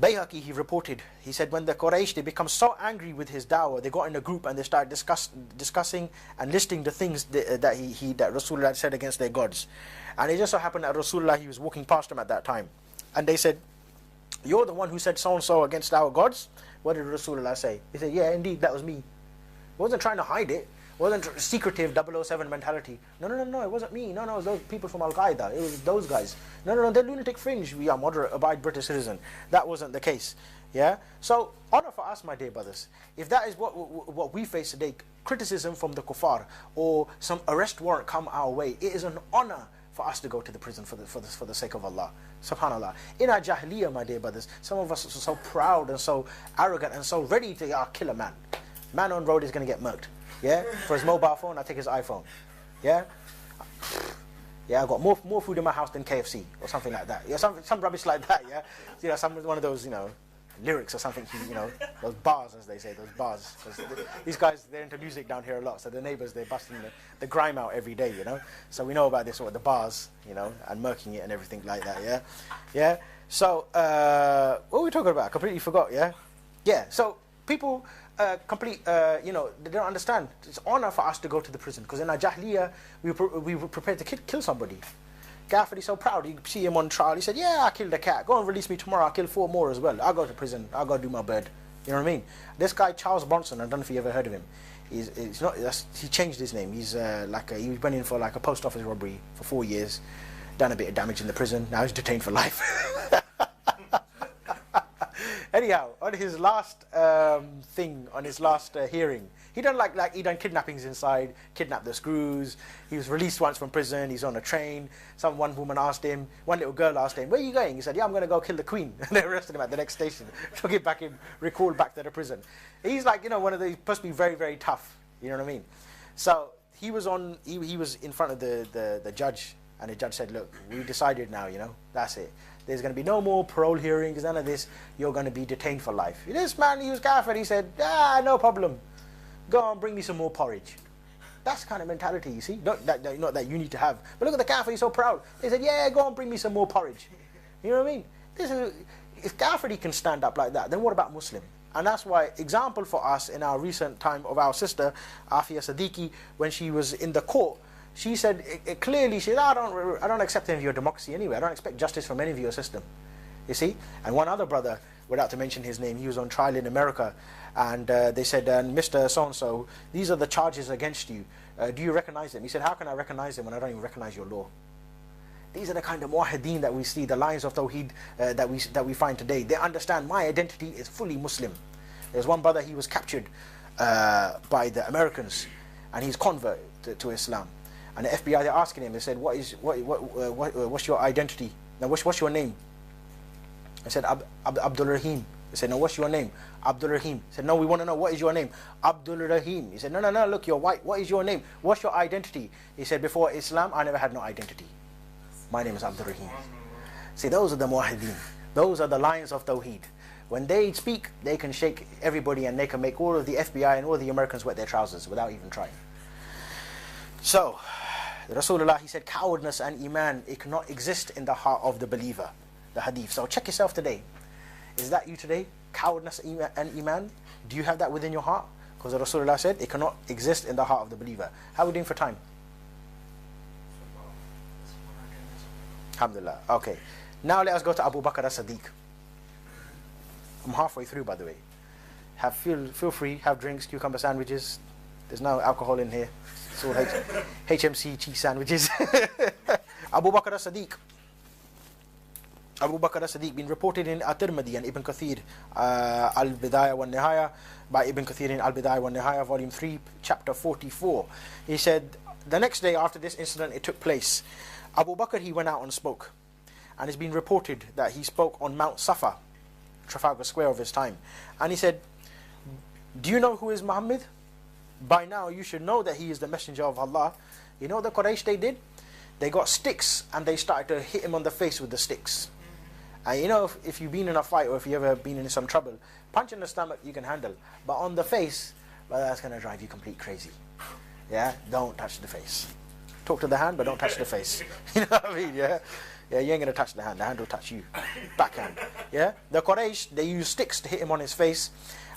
Bayhaqi, he reported, he said when the Quraysh, they become so angry with his da'wah, they got in a group and they started discussing and listing the things that Rasulullah said against their gods. And it just so happened that Rasulullah, he was walking past them at that time. And they said, you're the one who said so-and-so against our gods? What did Rasulullah say? He said, yeah, indeed, that was me. He wasn't trying to hide it. It wasn't secretive 007 mentality. No, it wasn't me. No, it was those people from Al-Qaeda. It was those guys. No, they're lunatic fringe. We are moderate, abide British citizen. That wasn't the case. Yeah? So, honor for us, my dear brothers. If that is what we face today, criticism from the kuffar or some arrest warrant come our way, it is an honor for us to go to the prison for the sake of Allah. Subhanallah. In our Jahiliyyah, my dear brothers, some of us are so proud and so arrogant and so ready to kill a man. Man on road is going to get murked. Yeah? For his mobile phone, I take his iPhone. Yeah? Yeah, I got more food in my house than KFC or something like that. Yeah, some rubbish like that. Yeah, one of those lyrics or something. Those bars, as they say, those bars. These guys, they're into music down here a lot. So the neighbours, they're busting the grime out every day. So we know about this, the bars, and murking it and everything like that. Yeah, yeah. So what were we talking about? I completely forgot. Yeah, yeah. So people. They don't understand. It's honor for us to go to the prison, because in our Jahiliyyah we were prepared to kill somebody. Gafford, he's so proud. You see him on trial. He said, "Yeah, I killed a cat. Go and release me tomorrow. I'll kill 4 more as well. I'll go to prison. I'll go do my bird." You know what I mean? This guy Charles Bronson, I don't know if you ever heard of him. He changed his name. He's he went in for a post office robbery for 4 years, done a bit of damage in the prison. Now he's detained for life. Anyhow, on his last hearing, he done he done kidnappings inside, kidnapped the screws. He was released once from prison. He's on a train. One little girl asked him, "Where are you going?" He said, "Yeah, I'm going to go kill the Queen." And they arrested him at the next station, took him back in, recalled back to the prison. He's one of these, supposed to be very, very tough. You know what I mean? So he was in front of the judge, and the judge said, "Look, we decided now. That's it. There's going to be no more parole hearings, none of this. You're going to be detained for life." This man, he was kafir. He said, no problem. Go on, bring me some more porridge. That's the kind of mentality, you see. Not that you need to have. But look at the kafir, he's so proud. He said, yeah, go on, bring me some more porridge. You know what I mean? If kafir can stand up like that, then what about Muslim? And that's why, example for us in our recent time of our sister, Afia Siddiqui, when she was in the court, she said clearly, she said, I don't accept any of your democracy anyway. I don't expect justice from any of your system. You see? And one other brother, without to mention his name, he was on trial in America, and they said, Mr. So-and-so, these are the charges against you. Do you recognize them? He said, how can I recognize them when I don't even recognize your law? These are the kind of muwahideen that we see, the lions of Tawheed that we find today. They understand my identity is fully Muslim. There's one brother, he was captured by the Americans, and he's convert to Islam. And the FBI, they're asking him, they said, what's your identity? Now, what's your name? I said, Abdul Rahim. They said, no, what's your name? Abdul Rahim. He said, no, we want to know, what is your name? Abdul Rahim. He said, no, look, you're white. What is your name? What's your identity? He said, before Islam, I never had no identity. My name is Abdul Rahim. See, those are the muwahideen. Those are the lions of Tawheed. When they speak, they can shake everybody, and they can make all of the FBI and all of the Americans wet their trousers without even trying. So, Rasulullah, he said, cowardness and iman, it cannot exist in the heart of the believer. The hadith. So check yourself today. Is that you today? Cowardness and iman? Do you have that within your heart? Because Rasulullah said, it cannot exist in the heart of the believer. How are we doing for time? Alhamdulillah. Okay. Now let us go to Abu Bakr as-Siddiq. I'm halfway through, by the way. Feel free, have drinks, cucumber sandwiches. There's no alcohol in here. It's all HMC cheese sandwiches. Abu Bakr as-Siddiq. Abu Bakr as-Siddiq, been reported in At-Tirmidhi and Ibn Kathir, Al-Bidayah wa Nihaya, by Ibn Kathir in Al-Bidayah wa Nihaya, volume 3, chapter 44. He said, the next day after this incident, it took place, Abu Bakr, he went out and spoke. And it's been reported that he spoke on Mount Safa, Trafalgar Square of his time. And he said, do you know who is Muhammad? By now you should know that he is the messenger of Allah. You know what the Quraysh they did? They got sticks and they started to hit him on the face with the sticks. And you know, if you've been in a fight or if you've ever been in some trouble, punch in the stomach you can handle, but on the face, well, that's going to drive you complete crazy. Yeah, don't touch the face. Talk to the hand, but don't touch the face. You know what I mean? Yeah, you ain't going to touch the hand will touch you. Backhand. Yeah, the Quraysh, they used sticks to hit him on his face,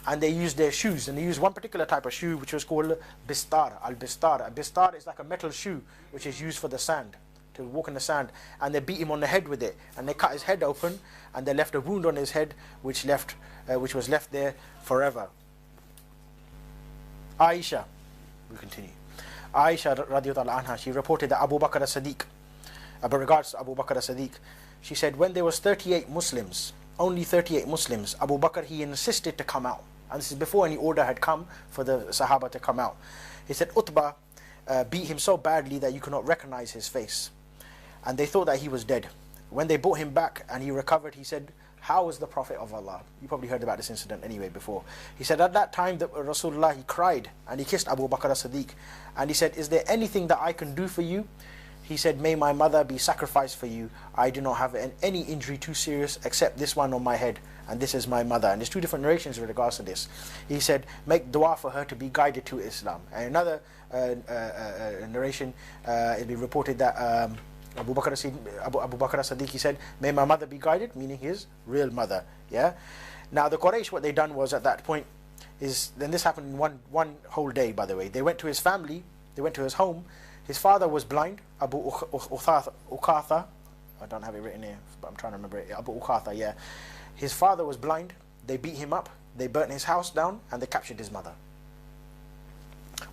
and they used their shoes, and they used one particular type of shoe which was called bistar, al-bistar. A bistar is like a metal shoe which is used for the sand, to walk in the sand, and they beat him on the head with it, and they cut his head open, and they left a wound on his head which was left there forever. Aisha, we continue. Aisha radiallahu anha, she reported that Abu Bakr as-Siddiq, regards to Abu Bakr as-Siddiq, she said when there was 38 Muslims, only 38 Muslims, Abu Bakr, he insisted to come out, and this is before any order had come for the Sahaba to come out. He said Utbah beat him so badly that you could not recognize his face, and they thought that he was dead. When they brought him back and he recovered, he said, how is the Prophet of Allah? You probably heard about this incident anyway before. He said at that time that Rasulullah, he cried and he kissed Abu Bakr as-Siddiq, and he said, is there anything that I can do for you? He said, may my mother be sacrificed for you. I do not have any injury too serious except this one on my head, and this is my mother. And there's two different narrations with regards to this. He said, make dua for her to be guided to Islam. And another narration, it be reported that Abu Bakr as-Siddiq, he said, may my mother be guided, meaning his real mother. Yeah. Now the Quraysh, what they done was at that point is, then this happened in one whole day, by the way. They went to his family, they went to his home. His father was blind, Abu Ukatha. I don't have it written here, but I'm trying to remember it. Abu Ukatha, yeah. His father was blind. They beat him up. They burnt his house down, and they captured his mother.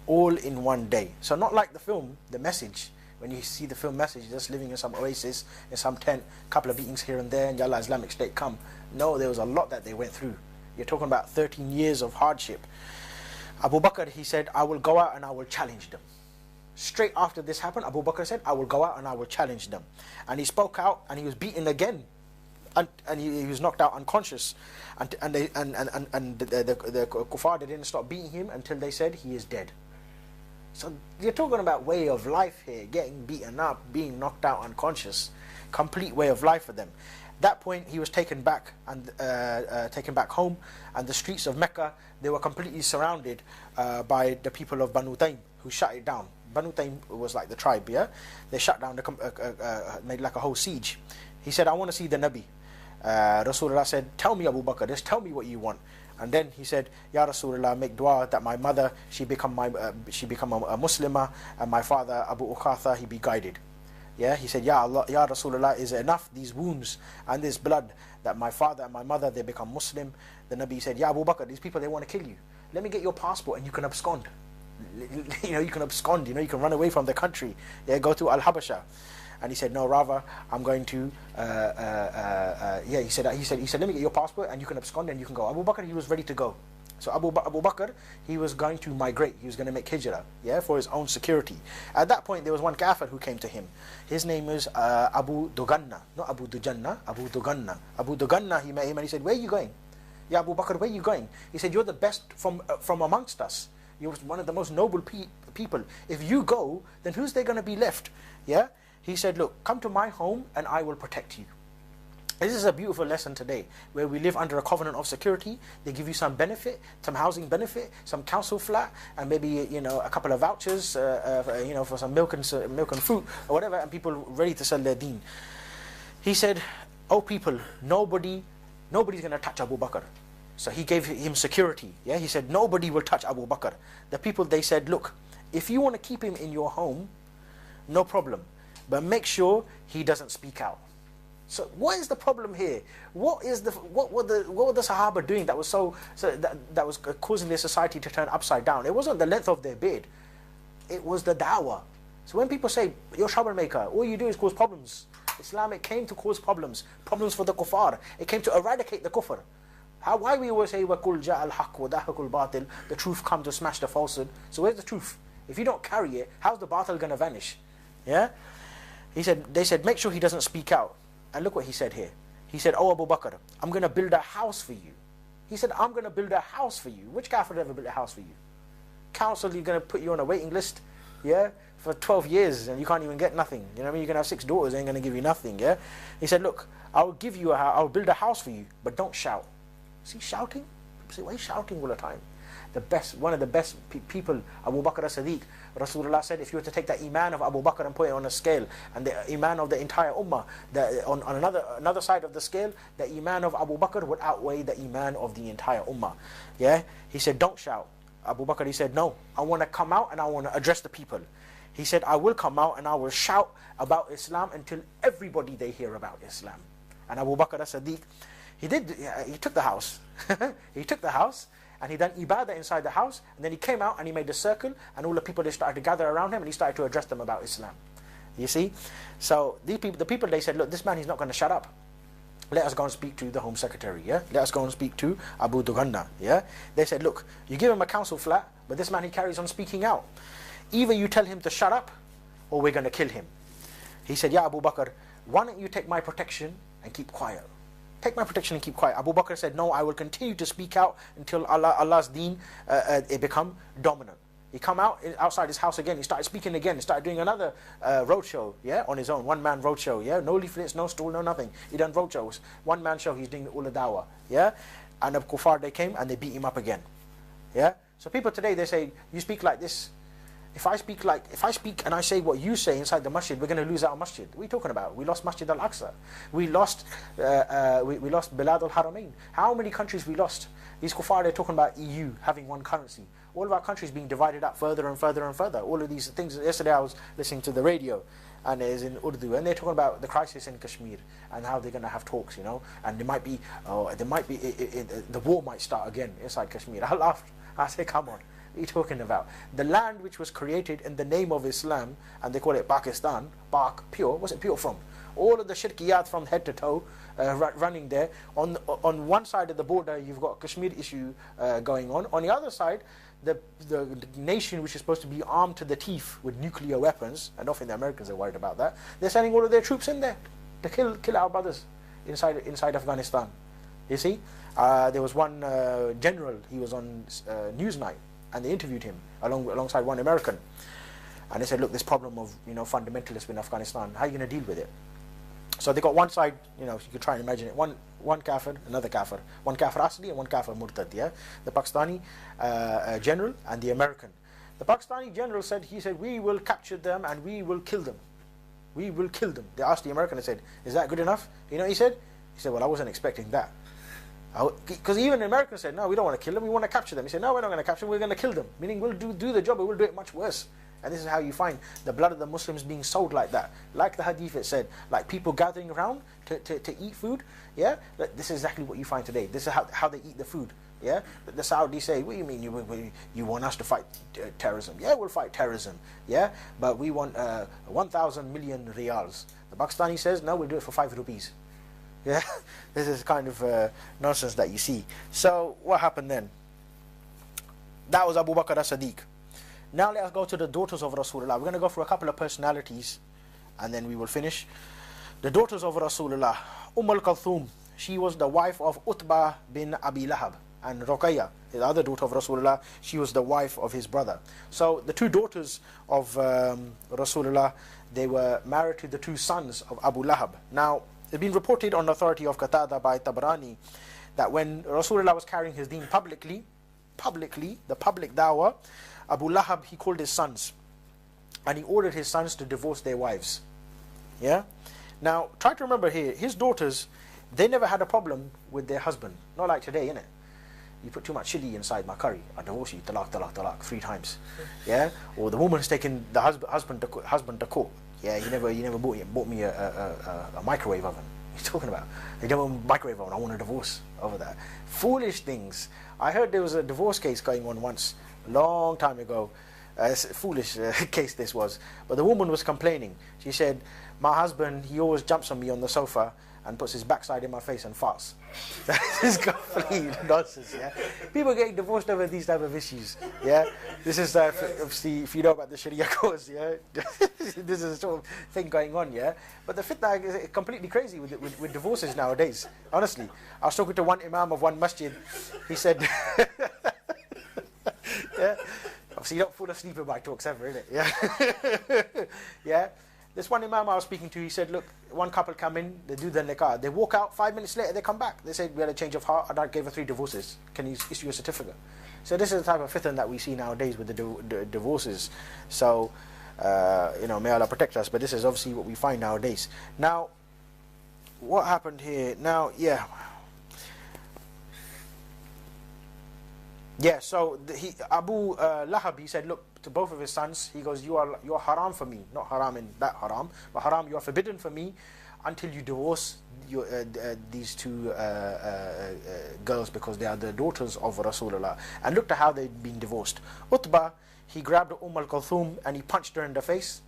All in one day. So not like the film, The Message. When you see the film Message, just living in some oasis, in some tent, couple of beatings here and there, and Yalla Islamic State come. No, there was a lot that they went through. You're talking about 13 years of hardship. Abu Bakr, he said, I will go out and I will challenge them. Straight after this happened, Abu Bakr said, I will go out and I will challenge them. And he spoke out, and he was beaten again, and he was knocked out unconscious. And the kuffar, they didn't stop beating him until they said he is dead. So you're talking about way of life here, getting beaten up, being knocked out unconscious, complete way of life for them. At that point, he was taken back and taken back home, and the streets of Mecca, they were completely surrounded by the people of Banu Taym, who shut it down. Banu Taym was like the tribe, yeah? They shut down, made like a whole siege. He said, I want to see the Nabi. Rasulullah said, tell me, Abu Bakr, just tell me what you want. And then he said, Ya Rasulullah, make dua that my mother, she become a Muslimah, and my father, Abu Ukatha, he be guided. Yeah, he said, Ya Allah, Ya Rasulullah, is it enough, these wounds and this blood, that my father and my mother, they become Muslim? The Nabi said, Ya Abu Bakr, these people, they want to kill you. Let me get your passport and you can abscond. You know, you can abscond, you know, you can run away from the country. Yeah, go to Al-Habasha. And he said, no, rather, I'm going to, he said, let me get your passport and you can abscond and you can go. Abu Bakr, he was ready to go. So Abu Bakr, he was going to migrate. He was going to make hijrah, yeah, for his own security. At that point, there was one kafir who came to him. His name is Abu Duganna, not Abu Dujanna, Abu Duganna. Abu Duganna, he met him and he said, where are you going? Yeah, Abu Bakr, where are you going? He said, you're the best from amongst us. You're one of the most noble people. If you go, then who's there going to be left? Yeah. He said, look, come to my home and I will protect you. This is a beautiful lesson today, where we live under a covenant of security. They give you some benefit, some housing benefit, some council flat, and maybe, you know, a couple of vouchers, you know, for some milk and fruit or whatever, and people ready to sell their deen. He said, oh people, nobody's going to touch Abu Bakr. So he gave him security. Yeah, he said, nobody will touch Abu Bakr. The people, they said, look, if you want to keep him in your home, no problem. But make sure he doesn't speak out. So what is the problem here? What were the Sahaba doing that was that was causing their society to turn upside down? It wasn't the length of their beard. It was the da'wah. So when people say you're a troublemaker, all you do is cause problems. Islam, it came to cause problems for the kuffar. It came to eradicate the kufr. Why we always say وَقُلْ جَاءَ الْحَقُّ وَدَحَقُ الْبَاطِلِ, the truth come to smash the falsehood. So where's the truth? If you don't carry it, how's the batil going to vanish? Yeah? They said, make sure he doesn't speak out. And look what he said here. He said, oh Abu Bakr, I'm going to build a house for you. He said, I'm going to build a house for you. Which kafir ever built a house for you? Council, you're going to put you on a waiting list, yeah, for 12 years and you can't even get nothing. You know what I mean? You're going to have 6 daughters, they ain't going to give you nothing, yeah? He said, look, I'll give you a house, I'll build a house for you, but don't shout. See, shouting? People say, why are you shouting all the time? One of the best people, Abu Bakr as-Siddiq, Rasulullah said, if you were to take the iman of Abu Bakr and put it on a scale, and the iman of the entire ummah, on another side of the scale, the iman of Abu Bakr would outweigh the iman of the entire ummah. Yeah? He said, don't shout. Abu Bakr, he said, no, I want to come out and I want to address the people. He said, I will come out and I will shout about Islam until everybody they hear about Islam. And Abu Bakr as-Siddiq, he took the house. He took the house and he done ibadah inside the house, and then he came out and he made a circle, and all the people, they started to gather around him and he started to address them about Islam. You see? So the people, they said, look, this man, he's not going to shut up. Let us go and speak to the Home Secretary, yeah? Let us go and speak to Abu Dughanna, yeah? They said, look, you give him a council flat, but this man, he carries on speaking out. Either you tell him to shut up, or we're going to kill him. He said, yeah, Abu Bakr, why don't you take my protection and keep quiet? Take my protection and keep quiet. Abu Bakr said, no, I will continue to speak out until Allah's deen it become dominant. He come outside his house again, he started speaking again, he started doing another roadshow, yeah, on his own, one-man roadshow, yeah, no leaflets, no stool, no nothing. He done roadshows, one-man show, he's doing all the dawah, yeah, and the kuffar, they came and they beat him up again, yeah. So people today, they say, you speak like this. If I speak and I say what you say inside the masjid, we're going to lose our masjid. What are you talking about? We lost Masjid al-Aqsa. We lost Bilad al-Haramain. How many countries we lost? These kuffar, they're talking about EU having one currency. All of our countries being divided up further and further and further. All of these things. Yesterday I was listening to the radio, and it's in Urdu, and they're talking about the crisis in Kashmir and how they're going to have talks, you know, and the war might start again inside Kashmir. I laughed. I said, come on. What are you talking about? The land which was created in the name of Islam, and they call it Pakistan, Pak, pure, what's it pure from? All of the shirkiyat from head to toe running there. On one side of the border, you've got Kashmir issue going on. On the other side, the nation which is supposed to be armed to the teeth with nuclear weapons, and often the Americans are worried about that, they're sending all of their troops in there to kill our brothers inside Afghanistan. You see? There was one general, he was on Newsnight, and they interviewed him alongside one American, and they said, look, this problem of, you know, fundamentalists in Afghanistan, how are you going to deal with it? So they got one side, you know, you could try and imagine it, one kafir, another kafir, one kafir asli and one kafir murtad, yeah? The Pakistani general and the American. The Pakistani general said, we will capture them and we will kill them. We will kill them. They asked the American and said, is that good enough? You know what he said? He said, well, I wasn't expecting that. Because even the Americans said, no, we don't want to kill them, we want to capture them. He said, no, we're not going to capture them, we're going to kill them. Meaning we'll do the job, but we'll do it much worse. And this is how you find the blood of the Muslims being sold like that. Like the hadith, it said, like people gathering around to eat food. Yeah, this is exactly what you find today. This is how they eat the food. Yeah, the Saudis say, what do you mean you want us to fight terrorism? Yeah, we'll fight terrorism. Yeah, but we want 1,000 million riyals. The Pakistani says, no, we'll do it for 5 rupees. Yeah, this is kind of nonsense that you see. So what happened then? That was Abu Bakr as-Siddiq. Now let us go to the daughters of Rasulullah. We're going to go through a couple of personalities and then we will finish. The daughters of Rasulullah. Al-Kalthum, she was the wife of Utbah bin Abi Lahab. And Ruqayya, the other daughter of Rasulullah, she was the wife of his brother. So the two daughters of Rasulullah, they were married to the two sons of Abu Lahab. Now, it's been reported on the authority of Qatada by Tabarani that when Rasulullah was carrying his deen publicly, the public dawah, Abu Lahab, he called his sons and he ordered his sons to divorce their wives. Yeah? Now, try to remember here, his daughters, they never had a problem with their husband. Not like today, innit? You put too much chili inside my curry, I divorce you, talaq, 3 times. Yeah? Or the woman's taken the husband to court. Yeah, you never bought me a microwave oven. What are you talking about? You don't want a microwave oven, I want a divorce over that. Foolish things. I heard there was a divorce case going on once, a long time ago. Foolish case this was. But the woman was complaining. She said, my husband, he always jumps on me on the sofa and puts his backside in my face and farts. That is complete nonsense, yeah? People getting divorced over these type of issues, yeah? This is, obviously, if you know about the Sharia course, yeah? This is the sort of thing going on, yeah? But the fitna is completely crazy with divorces nowadays, honestly. I was talking to one imam of one masjid, he said, yeah? Obviously, you don't fall asleep in my talks ever, innit? Yeah? Yeah? This one imam I was speaking to, he said, look, one couple come in, they do the nikah, they walk out, 5 minutes later they come back. They said, we had a change of heart, and I gave her 3 divorces. Can you issue a certificate? So this is the type of fitna that we see nowadays with the divorces. So, may Allah protect us, but this is obviously what we find nowadays. Now, what happened here? Now, yeah. Yeah, so Abu Lahab, he said, look, to both of his sons, he goes, you are haram for me, not haram in that haram, but haram, you are forbidden for me until you divorce these 2 girls, because they are the daughters of Rasulullah. And look at how they've been divorced. Utbah, he grabbed al-Kulthum and he punched her in the face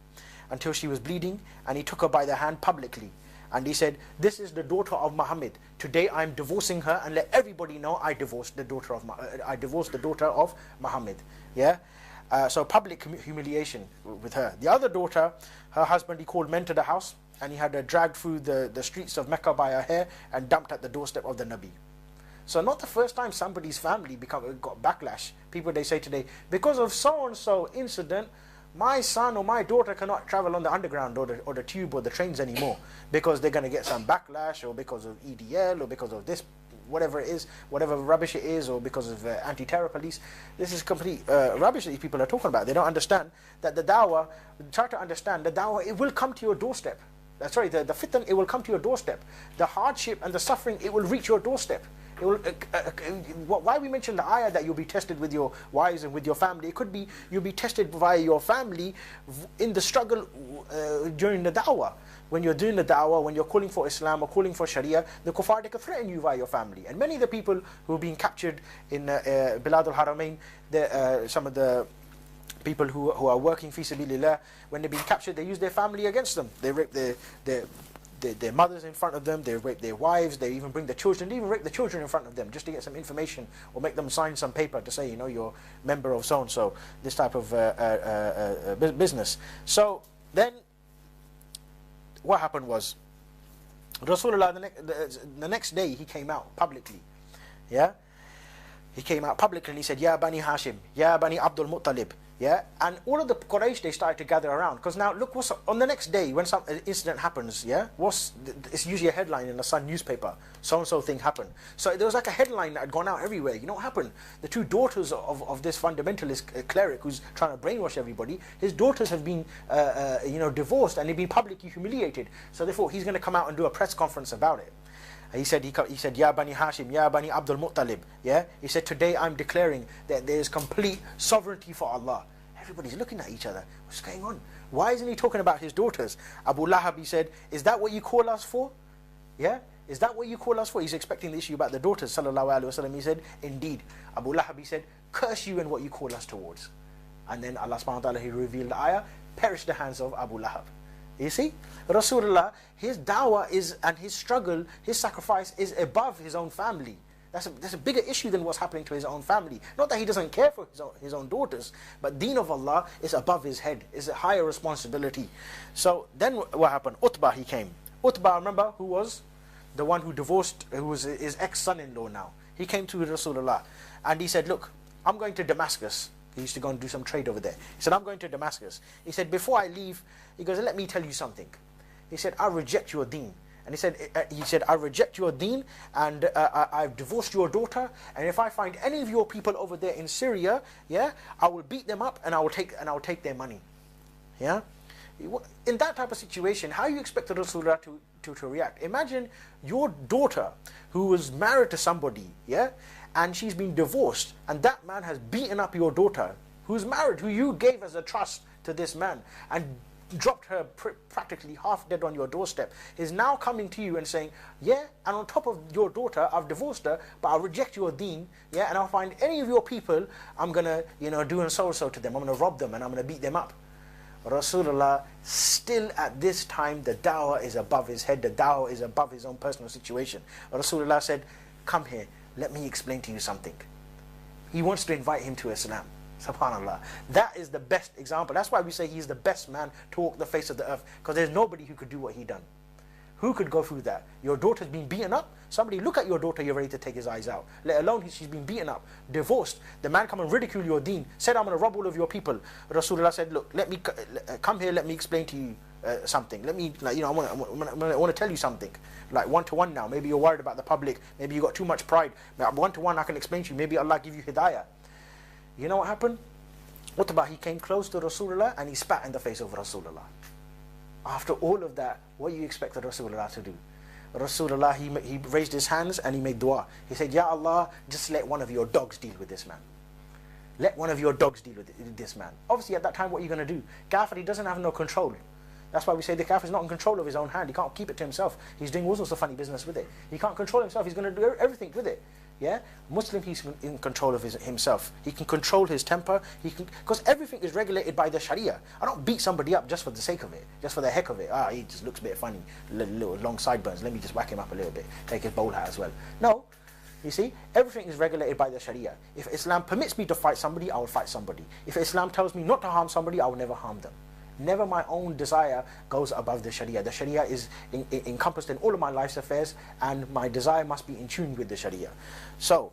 until she was bleeding, and he took her by the hand publicly. And he said, this is the daughter of Muhammad. Today I am divorcing her, and let everybody know I divorced the daughter of Muhammad. Yeah? So public humiliation with her. The other daughter, her husband, he called men to the house, and he had her dragged through the streets of Mecca by her hair and dumped at the doorstep of the Nabi. So not the first time somebody's family got backlash. People, they say today, because of so-and-so incident, my son or my daughter cannot travel on the underground or the tube or the trains anymore, because they're going to get some backlash, or because of EDL, or because of this, whatever it is, whatever rubbish it is, or because of anti-terror police. This is complete rubbish that these people are talking about. They don't understand that the dawah, try to understand, the dawah, it will come to your doorstep. Sorry, the fitan, it will come to your doorstep. The hardship and the suffering, it will reach your doorstep. It will, why we mentioned the ayah that you'll be tested with your wives and with your family, it could be you'll be tested via your family in the struggle during the da'wah. When you're doing the da'wah, when you're calling for Islam or calling for Sharia, the kuffar, they can threaten you via your family. And many of the people who have been captured in Bilad al-Haramain, some of the people who are working fi sabilillah, when they've been captured, they use their family against them. They rape their mothers in front of them, they rape their wives, they even bring the children, they even rape the children in front of them just to get some information, or make them sign some paper to say, you're a member of so-and-so, this type of business. So then what happened was, Rasulullah, the next day he came out publicly. Yeah? He came out publicly and he said, Ya Bani Hashim, Ya Bani Abdul Muttalib. Yeah, and all of the Quraysh, they started to gather around, because now look what's on the next day when some incident happens. Yeah, it's usually a headline in the Sun newspaper. So and so thing happened. So there was like a headline that had gone out everywhere. You know what happened? The 2 daughters of this fundamentalist cleric who's trying to brainwash everybody. His daughters have been divorced, and they've been publicly humiliated. So therefore, he's going to come out and do a press conference about it. He said, Ya Bani Hashim, Ya Bani Abdul Muttalib. Yeah? He said, today I'm declaring that there is complete sovereignty for Allah. Everybody's looking at each other. What's going on? Why isn't he talking about his daughters? Abu Lahab, he said, is that what you call us for? Yeah? Is that what you call us for? He's expecting the issue about the daughters, sallallahu alayhi wa sallam. He said, indeed. Abu Lahab, he said, curse you and what you call us towards. And then Allah subhanahu wa ta'ala, he revealed the ayah, perish the hands of Abu Lahab. You see, Rasulullah, his dawah is, and his struggle, his sacrifice is above his own family. That's a bigger issue than what's happening to his own family. Not that he doesn't care for his own daughters, but deen of Allah is above his head, is a higher responsibility. So then what happened? Utbah, he came. Utbah, remember, who was the one who divorced, who was his ex-son-in-law now. He came to Rasulullah and he said, look, I'm going to Damascus. He used to go and do some trade over there. He said, I'm going to Damascus. He said, before I leave, he goes, let me tell you something. He said, I reject your deen. And he said, I reject your deen, and I've divorced your daughter, and if I find any of your people over there in Syria, yeah, I will beat them up and I will take their money. Yeah? In that type of situation, how you expect the Rasulullah to react? Imagine your daughter who was married to somebody, yeah, and she's been divorced, and that man has beaten up your daughter who's married, who you gave as a trust to this man, and dropped her practically half dead on your doorstep, is now coming to you and saying, yeah, and on top of your daughter, I've divorced her, but I'll reject your deen, yeah, and I'll find any of your people, I'm going to, do and so to them, I'm going to rob them and I'm going to beat them up. Rasulullah, still at this time, the da'wah is above his head, the da'wah is above his own personal situation. Rasulullah said, come here, let me explain to you something. He wants to invite him to Islam. SubhanAllah. That is the best example. That's why we say he's the best man to walk the face of the earth, because there's nobody who could do what he done. Who could go through that? Your daughter's been beaten up. Somebody look at your daughter, you're ready to take his eyes out. Let alone she's been beaten up, divorced. The man come and ridicule your deen, said, I'm going to rob all of your people. Rasulullah said, look, let me come here, let me explain to you something. Let me, I want to tell you something. Like one-to-one now. Maybe you're worried about the public. Maybe you got too much pride. One-to-one I can explain to you. Maybe Allah give you hidayah. You know what happened? Utbah, he came close to Rasulullah and he spat in the face of Rasulullah. After all of that, what do you expect Rasulullah to do? Rasulullah, he raised his hands and he made dua. He said, Ya Allah, just let one of your dogs deal with this man. Let one of your dogs deal with this man. Obviously at that time, what are you going to do? Kafir, he doesn't have no control. That's why we say the kafir is not in control of his own hand. He can't keep it to himself. He's doing all sorts of funny business with it. He can't control himself. He's going to do everything with it. Yeah, Muslim, he's in control of himself. He can control his temper. He can, because everything is regulated by the Sharia. I don't beat somebody up just for the sake of it, just for the heck of it. He just looks a bit funny, little long sideburns. Let me just whack him up a little bit. Take his bowl hat as well. No, you see, everything is regulated by the Sharia. If Islam permits me to fight somebody, I will fight somebody. If Islam tells me not to harm somebody, I will never harm them. Never my own desire goes above the Sharia. The Sharia is encompassed in all of my life's affairs, and my desire must be in tune with the Sharia. So,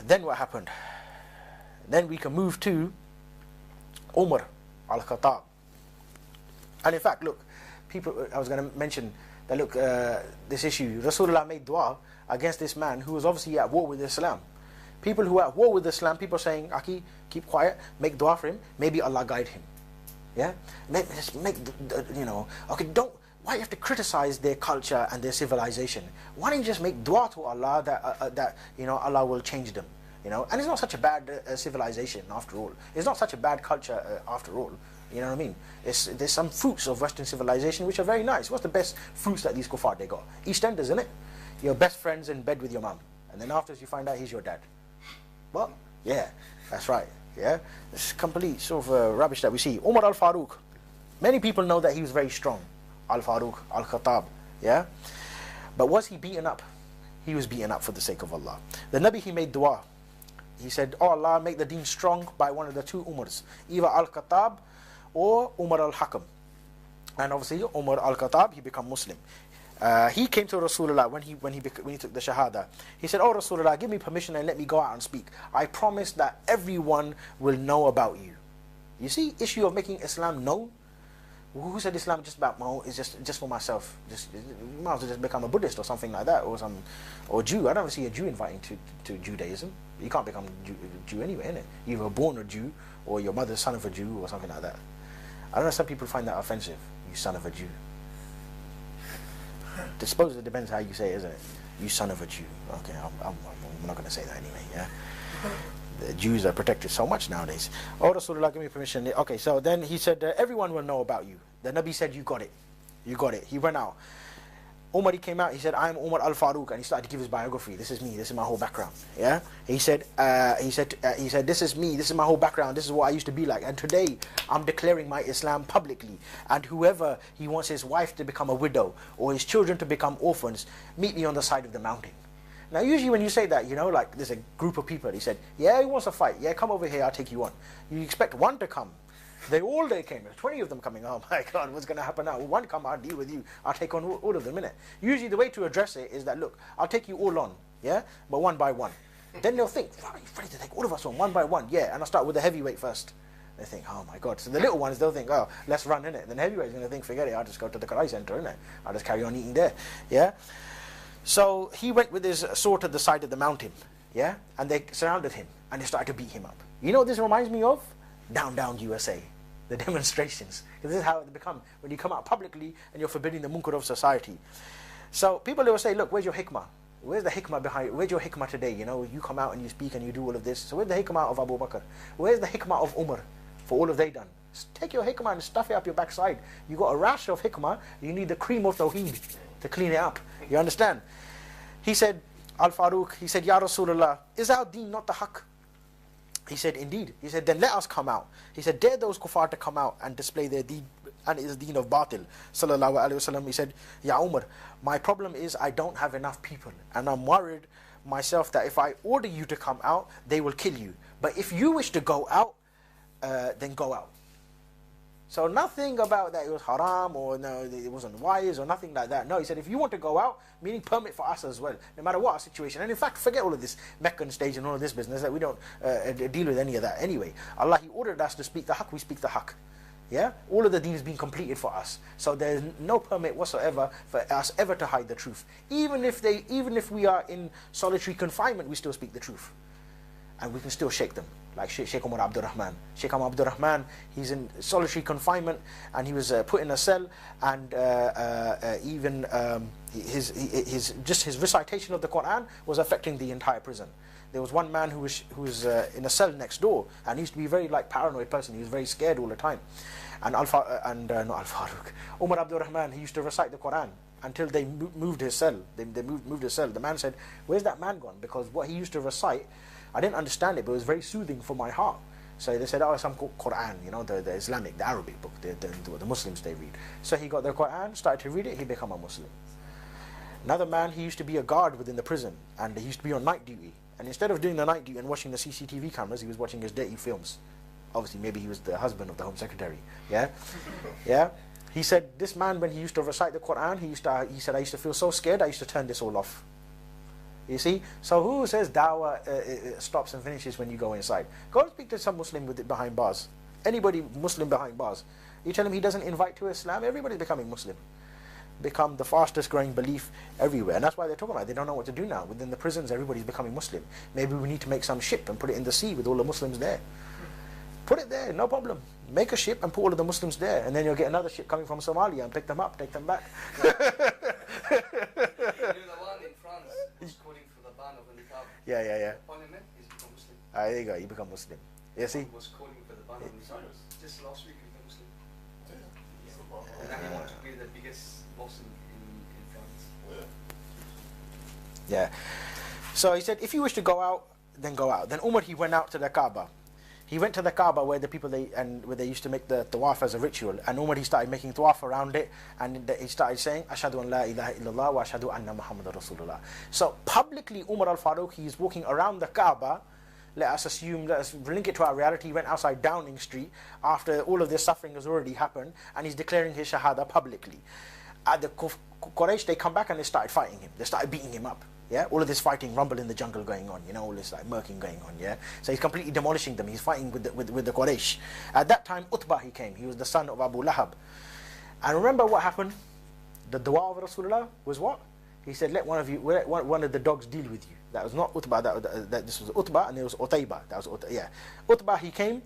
then what happened? Then we can move to Umar al-Khattab. And in fact, look, people, I was going to mention that, look, this issue, Rasulullah made dua against this man who was obviously at war with Islam. People who are at war with Islam, people saying, Aki, keep quiet, make dua for him, maybe Allah guide him. Yeah? Okay, why you have to criticize their culture and their civilization? Why don't you just make dua to Allah that Allah will change them? And it's not such a bad civilization after all. It's not such a bad culture after all. You know what I mean? There's some fruits of Western civilization which are very nice. What's the best fruits that these kuffar they got? EastEnders, isn't it? Your best friend's in bed with your mum, and then afterwards you find out he's your dad. Well, yeah, that's right. Yeah, it's complete sort of rubbish that we see. Umar al-Faruq, many people know that he was very strong. Al-Faruq, al-Khattab, yeah. But was he beaten up? He was beaten up for the sake of Allah. The Nabi, he made dua. He said, oh Allah, make the deen strong by one of the two Umars, either al-Khattab or Umar al-Hakam. And obviously Umar al-Khattab, he became Muslim. He came to Rasulullah when he took the Shahada. He said, oh Rasulullah, give me permission and let me go out and speak. I promise that everyone will know about you. You see, issue of making Islam known. Who said Islam just about my own, is just for myself? You might as well just become a Buddhist or something like that, or Jew. I don't see a Jew inviting to Judaism. You can't become a Jew anyway, innit? You were born a Jew, or your mother's son of a Jew, or something like that. I don't know, some people find that offensive. You son of a Jew. I suppose it depends how you say it, isn't it? You son of a Jew. Okay, I'm not going to say that anyway, yeah? The Jews are protected so much nowadays. Oh, Rasulullah, give me permission. Okay, so then he said, everyone will know about you. The Nabi said, you got it. You got it. He went out. Umar, he came out, he said, I'm Umar al-Faruq, and he started to give his biography. This is me, this is my whole background. Yeah? He said, this is me, this is my whole background, this is what I used to be like. And today, I'm declaring my Islam publicly. And whoever he wants his wife to become a widow, or his children to become orphans, meet me on the side of the mountain. Now usually when you say that, like there's a group of people, he said, yeah, he wants to fight, yeah, come over here, I'll take you on. You expect one to come. They came. There's 20 of them coming. Oh my God, what's going to happen now? One come, I'll deal with you. I'll take on all of them, innit? Usually the way to address it is that, look, I'll take you all on, yeah? But one by one. Then they'll think, wow, you're ready to take all of us on, one by one. Yeah, and I'll start with the heavyweight first. They think, oh my God. So the little ones, they'll think, oh, let's run, innit? Then the heavyweight's going to think, forget it, I'll just go to the Karai Center, innit? I'll just carry on eating there, yeah? So he went with his sword to the side of the mountain, yeah? And they surrounded him, and they started to beat him up. You know what this reminds me of? Down, down, USA. The demonstrations. Because this is how it become when you come out publicly and you're forbidding the munkar of society. So people will say, look, where's your hikmah? Where's the hikmah behind? Where's your hikmah today? You come out and you speak and you do all of this. So where's the hikmah of Abu Bakr? Where's the hikmah of Umar for all of they done? Take your hikmah and stuff it up your backside. You got a rash of hikmah. You need the cream of Tawheed to clean it up. You understand? He said, Al-Faruq, he said, Ya Rasulullah, is our deen not the haqq? He said, indeed. He said, then let us come out. He said, dare those kuffar to come out and display their deen, and it is deen of batil. Sallallahu alayhi wasallam. He said, Ya Umar, my problem is I don't have enough people, and I'm worried myself that if I order you to come out, they will kill you. But if you wish to go out, then go out. So nothing about that it was haram or no, it wasn't wise or nothing like that. No, he said if you want to go out, meaning permit for us as well, no matter what our situation. And in fact, forget all of this Meccan stage and all of this business, that we don't deal with any of that anyway. Allah, He ordered us to speak the haqq, we speak the haqq. Yeah, all of the deen is being completed for us. So there's no permit whatsoever for us ever to hide the truth. Even if we are in solitary confinement, we still speak the truth, and we can still shake them. Like Sheikh Umar Abdul Rahman. Sheikh Umar Abdul Rahman, he's in solitary confinement, and he was put in a cell, and even his recitation of the Quran was affecting the entire prison. There was one man who was in a cell next door, and he used to be a very paranoid person. He was very scared all the time. And not Al Faruq, Umar Abdul Rahman, he used to recite the Quran until they moved his cell. They moved his cell. The man said, "Where's that man gone?" Because what he used to recite, I didn't understand it, but it was very soothing for my heart. So they said, "Oh, some Quran, the Islamic, the Arabic book, the Muslims they read." So he got the Quran, started to read it. He became a Muslim. Another man, he used to be a guard within the prison, and he used to be on night duty. And instead of doing the night duty and watching the CCTV cameras, he was watching his dirty films. Obviously, maybe he was the husband of the Home Secretary. Yeah, yeah. He said this man, when he used to recite the Quran, he said, "I used to feel so scared, I used to turn this all off." You see? So who says dawah stops and finishes when you go inside? Go and speak to some Muslim with it behind bars. Anybody Muslim behind bars. You tell him he doesn't invite to Islam, everybody's becoming Muslim. Become the fastest growing belief everywhere. And that's why they're talking about it. They don't know what to do now. Within the prisons, everybody's becoming Muslim. Maybe we need to make some ship and put it in the sea with all the Muslims there. Put it there, no problem. Make a ship and put all of the Muslims there. And then you'll get another ship coming from Somalia and pick them up, take them back. The one in France was calling for the ban of the niqab. Yeah. Parliament, he's become Muslim. There you go, you become Muslim. You see? He was calling for the ban of the niqab. Just last week he became Muslim. And now he wants to be the biggest Muslim in France. Yeah. So he said, if you wish to go out, then go out. Then Umar, he went out to the Kaaba. He went to the Kaaba where the people where they used to make the tawaf as a ritual. And Umar, he started making tawaf around it, and he started saying, Ashhadu an la ilaha illallah wa ashhadu anna Muhammadan Rasulullah. So publicly, Umar al-Faruq, he is walking around the Kaaba. Let us link it to our reality. He went outside Downing Street after all of this suffering has already happened, and he's declaring his shahada publicly. At the Quraysh, they come back and they started fighting him. They started beating him up. Yeah, all of this fighting, rumble in the jungle going on. All this murking going on. Yeah, so he's completely demolishing them. He's fighting with the Quraysh. At that time, Utbah, he came. He was the son of Abu Lahab. And remember what happened? The dua of Rasulullah was what? He said, let one of the dogs deal with you. That was not Utbah. This was Utbah, and there was Utaybah. That was Utbah. He came,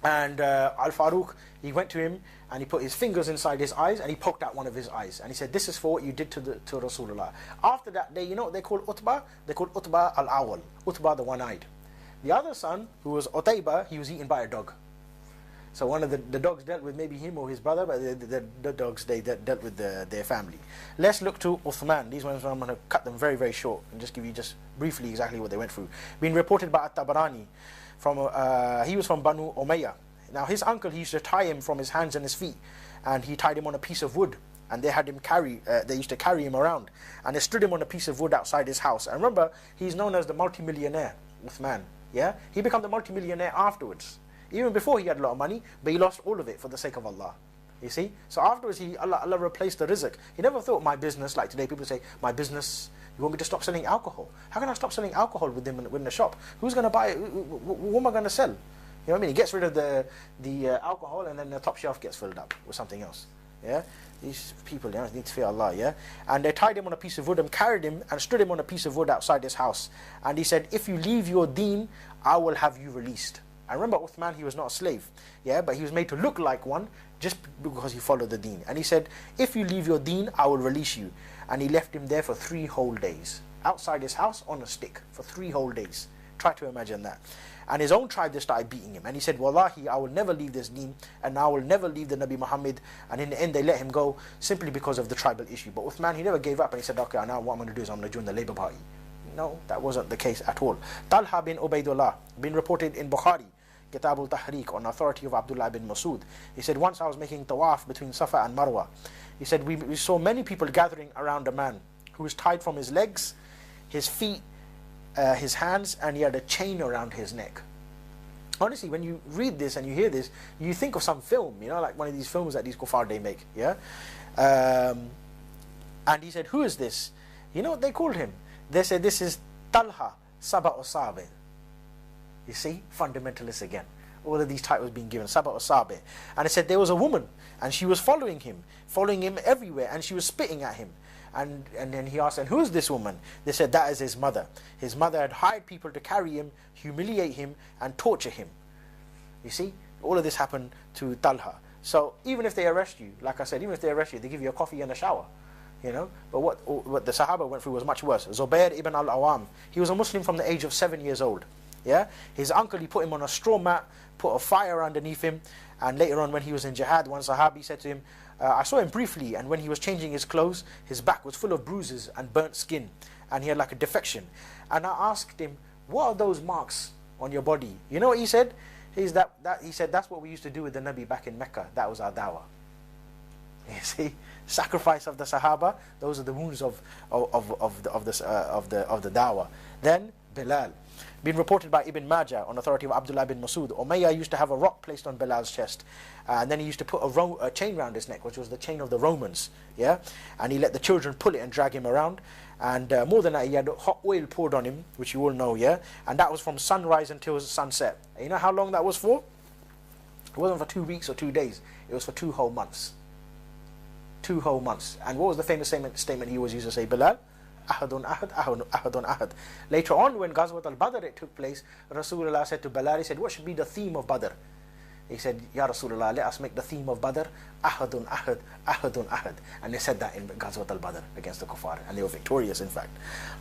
and Al-Faruq, he went to him and he put his fingers inside his eyes and he poked out one of his eyes, and he said, this is for what you did to Rasulullah. After that day, you know what they called Utbah? They called Utbah al-Awwal, Utbah the one-eyed. The other son, who was Utaybah, he was eaten by a dog. So one of the dogs dealt with maybe him or his brother, but the dogs, they dealt with their family. Let's look to Uthman. These ones, I'm going to cut them very, very short and just give you just briefly exactly what they went through. Being reported by At-Tabarani, he was from Banu Umayyah. Now his uncle, he used to tie him from his hands and his feet, and he tied him on a piece of wood, and they had him they used to carry him around, and they stood him on a piece of wood outside his house. And remember, he's known as the multimillionaire, Uthman. Yeah, he became the multimillionaire afterwards. Even before, he had a lot of money, but he lost all of it for the sake of Allah. You see? So afterwards, Allah replaced the rizq. He never thought my business, like today people say, my business, you want me to stop selling alcohol? How can I stop selling alcohol within the shop? Who's going to buy it? What am I going to sell? You know what I mean? He gets rid of the alcohol, and then the top shelf gets filled up with something else. Yeah? These people, need to fear Allah, yeah? And they tied him on a piece of wood and carried him and stood him on a piece of wood outside his house. And he said, if you leave your deen, I will have you released. I remember Uthman, he was not a slave, yeah, but he was made to look like one just because he followed the deen. And he said, if you leave your deen, I will release you. And he left him there for 3 whole days, outside his house on a stick, for 3 whole days. Try to imagine that. And his own tribe, they started beating him. And he said, Wallahi, I will never leave this deen, and I will never leave the Nabi Muhammad. And in the end, they let him go simply because of the tribal issue. But Uthman, he never gave up, and he said, okay, now what I'm going to do is I'm going to join the Labour Party. No, that wasn't the case at all. Talha bin Ubaidullah, been reported in Bukhari, Kitab al-Tahriq, on authority of Abdullah bin Masud. He said, once I was making tawaf between Safa and Marwa. He said, we saw many people gathering around a man who was tied from his legs, his feet, his hands, and he had a chain around his neck. Honestly, when you read this and you hear this, you think of some film, you know, like one of these films that these kuffar they make, yeah? And he said, who is this? You know what they called him? They said, this is Talha Saba Osabe. You see, fundamentalists again. All of these titles being given, Saba Osabe. And it said there was a woman, and she was following him everywhere, and she was spitting at him. And then he asked, and who is this woman? They said, that is his mother. His mother had hired people to carry him, humiliate him, and torture him. You see, all of this happened to Talha. So even if they arrest you, like I said, even if they arrest you, they give you a coffee and a shower. You know, but what the Sahaba went through was much worse. Zubair ibn al-Awam, he was a Muslim from the age of 7 years old. Yeah, his uncle, he put him on a straw mat, put a fire underneath him, and later on when he was in jihad, one Sahabi said to him, I saw him briefly, and when he was changing his clothes, his back was full of bruises and burnt skin, and he had like a defection. And I asked him, what are those marks on your body? You know what he said? He said, that's what we used to do with the Nabi back in Mecca. That was our dawah. You see, sacrifice of the Sahaba. Those are the wounds of the dawah. Then Bilal, been reported by Ibn Majah on authority of Abdullah bin Masud. Umayyah used to have a rock placed on Bilal's chest, and then he used to put a chain around his neck, which was the chain of the Romans. Yeah, and he let the children pull it and drag him around. And more than that, he had hot oil poured on him, which you all know. Yeah, and that was from sunrise until sunset. And you know how long that was for? It wasn't for 2 weeks or 2 days. It was for 2 whole months. 2 whole months. And what was the famous statement he always used to say? Bilal, Ahadun Ahad, Ahadun Ahad. Later on, when Ghazwat al-Badr it took place, Rasulullah said to Bilal, he said, what should be the theme of Badr? He said, Ya Rasulullah, let us make the theme of Badr Ahadun Ahad, Ahadun Ahad. And they said that in Ghazwat al-Badr against the kuffar, and they were victorious in fact.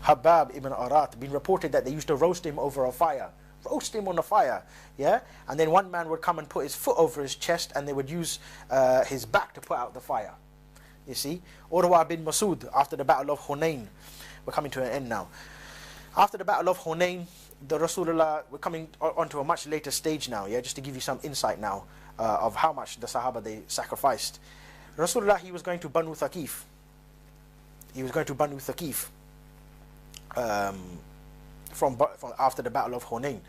Habab ibn Arat, been reported that they used to roast him over a fire. Roast him on a fire, yeah? And then one man would come and put his foot over his chest, and they would use his back to put out the fire. You see, Urwa bin Masud, after the battle of Hunayn, we're coming to an end now. After the battle of Hunayn, the Rasulullah, we're coming onto a much later stage now, yeah, just to give you some insight now of how much the Sahaba they sacrificed. Rasulullah, he was going to Banu Thaqif. He was going to Banu Thaqif from after the battle of Hunayn.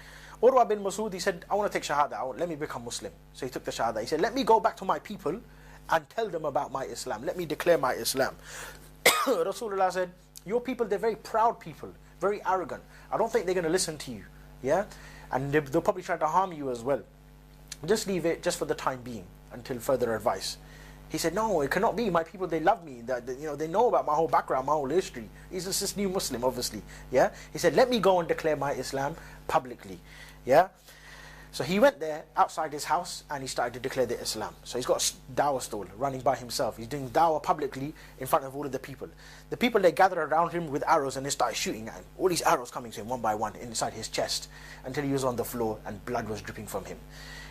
Urwa bin Masud, he said, I want to take Shahada, let me become Muslim. So he took the Shahada. He said, let me go back to my people and tell them about my Islam. Let me declare my Islam. Rasulullah said, your people, they're very proud people, very arrogant. I don't think they're going to listen to you. Yeah? And they'll probably try to harm you as well. Just leave it just for the time being until further advice. He said, no, it cannot be. My people, they love me. They know about my whole background, my whole history. He's just this new Muslim, obviously. Yeah? He said, let me go and declare my Islam publicly. Yeah? So he went there outside his house and he started to declare the Islam. So he's got a dawah stall running by himself. He's doing dawah publicly in front of all of the people. The people, they gathered around him with arrows and they started shooting at him. All these arrows coming to him one by one inside his chest until he was on the floor and blood was dripping from him.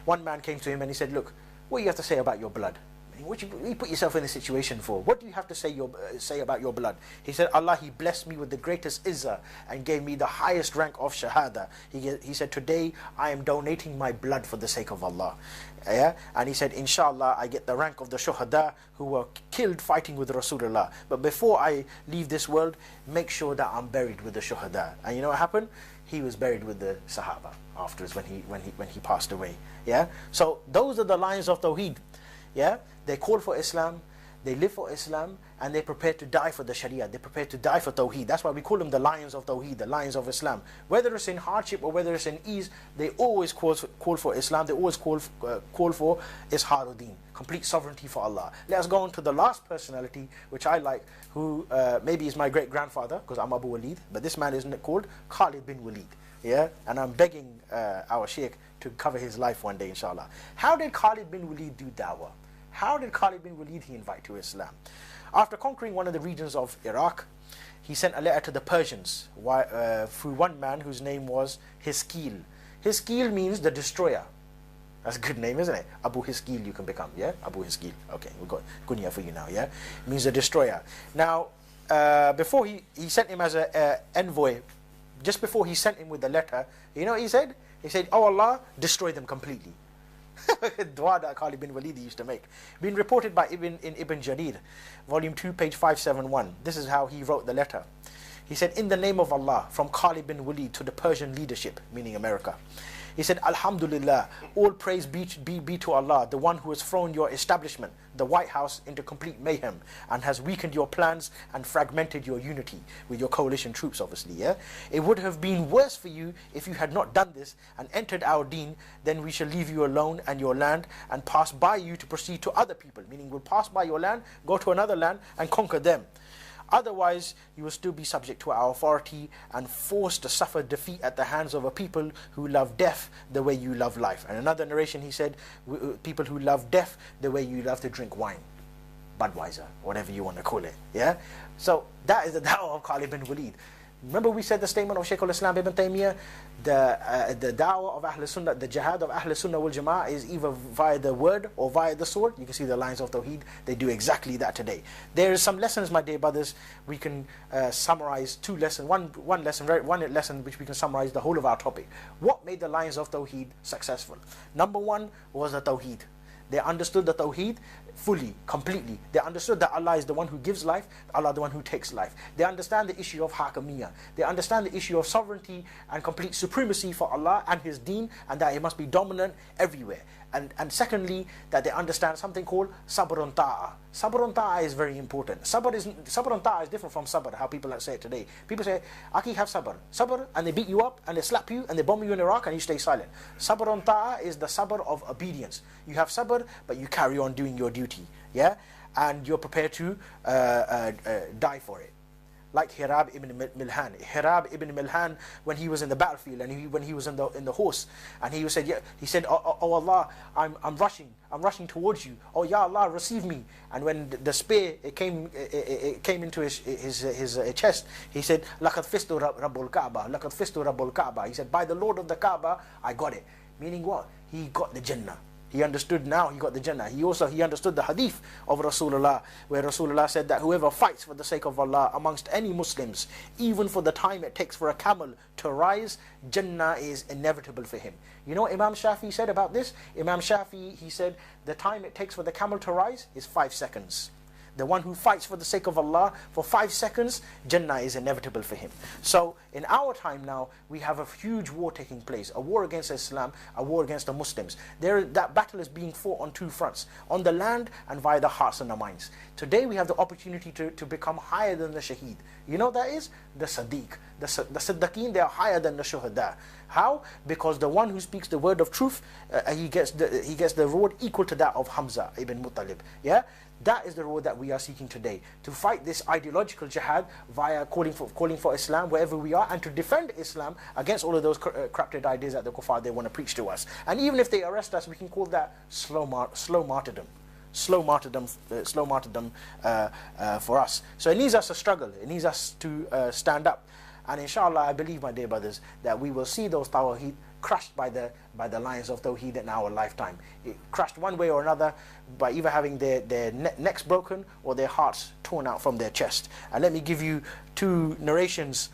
One man came to him and he said, look, what do you have to say about your blood? What you put yourself in this situation for? What do you have to say about your blood? He said, Allah, He blessed me with the greatest izzah and gave me the highest rank of shahada. He said, today I am donating my blood for the sake of Allah. Yeah? And he said, inshallah, I get the rank of the shuhada who were killed fighting with Rasulullah. But before I leave this world, make sure that I'm buried with the shuhada. And you know what happened? He was buried with the Sahaba afterwards when he passed away. Yeah? So those are the lines of Tawheed. Yeah, they call for Islam, they live for Islam, and they prepare to die for the Sharia. They prepare to die for Tawheed. That's why we call them the lions of Tawheed, the lions of Islam. Whether it's in hardship or whether it's in ease, they always call for Islam. They always call for Isharuddin, complete sovereignty for Allah. Let us go on to the last personality, which I like, who maybe is my great grandfather, because I'm Abu Waleed, but this man is called Khalid bin Waleed. Yeah, and I'm begging our Sheikh to cover his life one day, inshallah. How did Khalid bin Waleed do dawah? How did Khalid bin Waleed he invite to Islam? After conquering one of the regions of Iraq, he sent a letter to the Persians through one man whose name was Hiskil. Hiskil means the destroyer. That's a good name, isn't it? Abu Hiskil you can become, yeah? Abu Hiskil. Okay, we've got kunya for you now, yeah? It means the destroyer. Now, before he sent him as an envoy just before he sent him with the letter, you know what he said? He said, "Oh Allah, destroy them completely." Dua that Khalid bin Waleed used to make. Been reported by Ibn Jarir, volume 2, page 571. This is how he wrote the letter. He said, "In the name of Allah, from Khalid bin Waleed to the Persian leadership," meaning America. He said, "Alhamdulillah, all praise be to Allah, the one who has thrown your establishment, the White House, into complete mayhem and has weakened your plans and fragmented your unity," with your coalition troops, obviously. Yeah, "It would have been worse for you if you had not done this and entered our deen. Then we shall leave you alone and your land and pass by you to proceed to other people," meaning we'll pass by your land, go to another land and conquer them. "Otherwise, you will still be subject to our authority and forced to suffer defeat at the hands of a people who love death the way you love life." And another narration, he said, "People who love death the way you love to drink wine." Budweiser, whatever you want to call it. Yeah? So that is the da'wah of Khalid bin Waleed. Remember we said the statement of Shaykh al-Islam ibn Taymiyyah, the da'wah of Ahl Sunnah, the jihad of Ahl Sunnah wal Jama'ah is either via the word or via the sword. You can see the lines of Tawheed, they do exactly that today. There is some lessons, my dear brothers, we can summarize two lessons, one lesson which we can summarize the whole of our topic. What made the lines of Tawheed successful? Number one was the Tawheed. They understood the Tawheed fully, completely. They understood that Allah is the one who gives life, Allah the one who takes life. They understand the issue of Hakamiyyah. They understand the issue of sovereignty and complete supremacy for Allah and His deen, and that it must be dominant everywhere. And secondly, that they understand something called sabr on ta'ah. Sabr on ta'ah is very important. Sabr on ta'ah is different from sabr, how people say it today. People say, "Aki, have sabr." Sabr, and they beat you up, and they slap you, and they bomb you in Iraq, and you stay silent. Sabr on ta'ah is the sabr of obedience. You have sabr, but you carry on doing your duty. Yeah? And you're prepared to die for it. Like Hirab ibn Milhan. Hirab ibn Milhan, when he was in the battlefield and when he was in the horse, and he said, "Oh Allah, I'm rushing towards you. Oh Ya Allah, receive me." And when the spear came into his chest, he said, "Laqad fistu Rabbul Kaaba, laqad fistu Rabbul Kaaba." He said, "By the Lord of the Kaaba, I got it." Meaning what? He got the Jannah. He understood now he got the Jannah. He understood the hadith of Rasulullah, where Rasulullah said that whoever fights for the sake of Allah amongst any Muslims, even for the time it takes for a camel to rise, Jannah is inevitable for him. You know what Imam Shafi said about this? Imam Shafi, he said, the time it takes for the camel to rise is 5 seconds. The one who fights for the sake of Allah for 5 seconds, Jannah is inevitable for him. So in our time now, we have a huge war taking place, a war against Islam, a war against the Muslims. That battle is being fought on 2 fronts, on the land and via the hearts and the minds. Today we have the opportunity to become higher than the Shaheed. You know that is? The Sadiq. The Siddiqeen, they are higher than the Shuhada. How? Because the one who speaks the word of truth, he gets the reward equal to that of Hamza ibn Muttalib. Yeah? That is the reward that we are seeking today. To fight this ideological jihad via calling for Islam wherever we are, and to defend Islam against all of those corrupted ideas that the kuffar they want to preach to us. And even if they arrest us, we can call that slow martyrdom. Slow martyrdom for us. So it needs us to struggle. It needs us to stand up. And inshallah, I believe, my dear brothers, that we will see those Tawheed crushed by the lions of Tawheed in our lifetime. It crushed one way or another by either having their necks broken or their hearts torn out from their chest. And let me give you 2 narrations.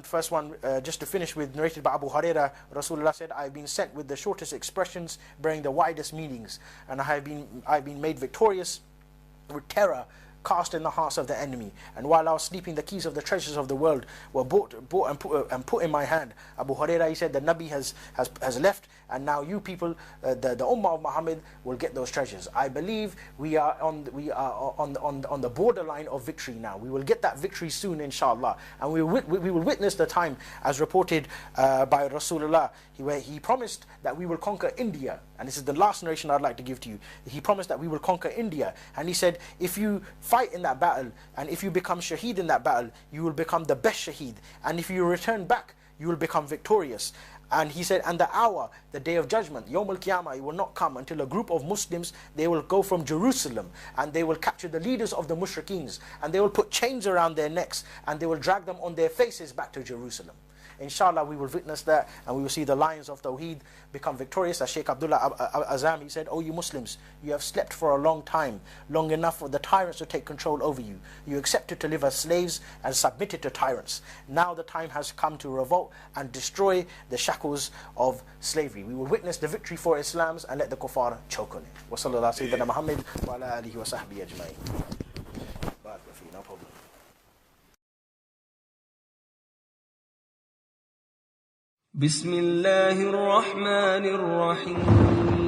First one, just to finish with, narrated by Abu Hurairah. Rasulullah said, "I have been sent with the shortest expressions bearing the widest meanings, and I have been made victorious with terror cast in the hearts of the enemy. And while I was sleeping, the keys of the treasures of the world were bought and put in my hand." Abu Hurairah, he said, the Nabi has left, and now you people, the Ummah of Muhammad, will get those treasures. I believe we are on the borderline of victory now. We will get that victory soon, inshallah, and we will witness the time, as reported by Rasulullah, where he promised that we will conquer India. And this is the last narration I'd like to give to you. He promised that we will conquer India, and he said, if you fight in that battle, and if you become shaheed in that battle, you will become the best shaheed, and if you return back, you will become victorious. And he said, and the hour, the day of judgment, Yawm al-Qiyamah, it will not come until a group of Muslims, they will go from Jerusalem, and they will capture the leaders of the mushrikeens, and they will put chains around their necks, and they will drag them on their faces back to Jerusalem. Inshallah, we will witness that, and we will see the lions of Tawheed become victorious. As Sheikh Abdullah Azam, he said, "Oh, you Muslims, you have slept for a long time, long enough for the tyrants to take control over you. You accepted to live as slaves and submitted to tyrants. Now the time has come to revolt and destroy the shackles of slavery. We will witness the victory for Islam and let the kuffar choke on it." Wa sallallahu sayyidina Muhammad wa ala alihi wa sahbihi ajma'in. No problem. بسم الله الرحمن الرحيم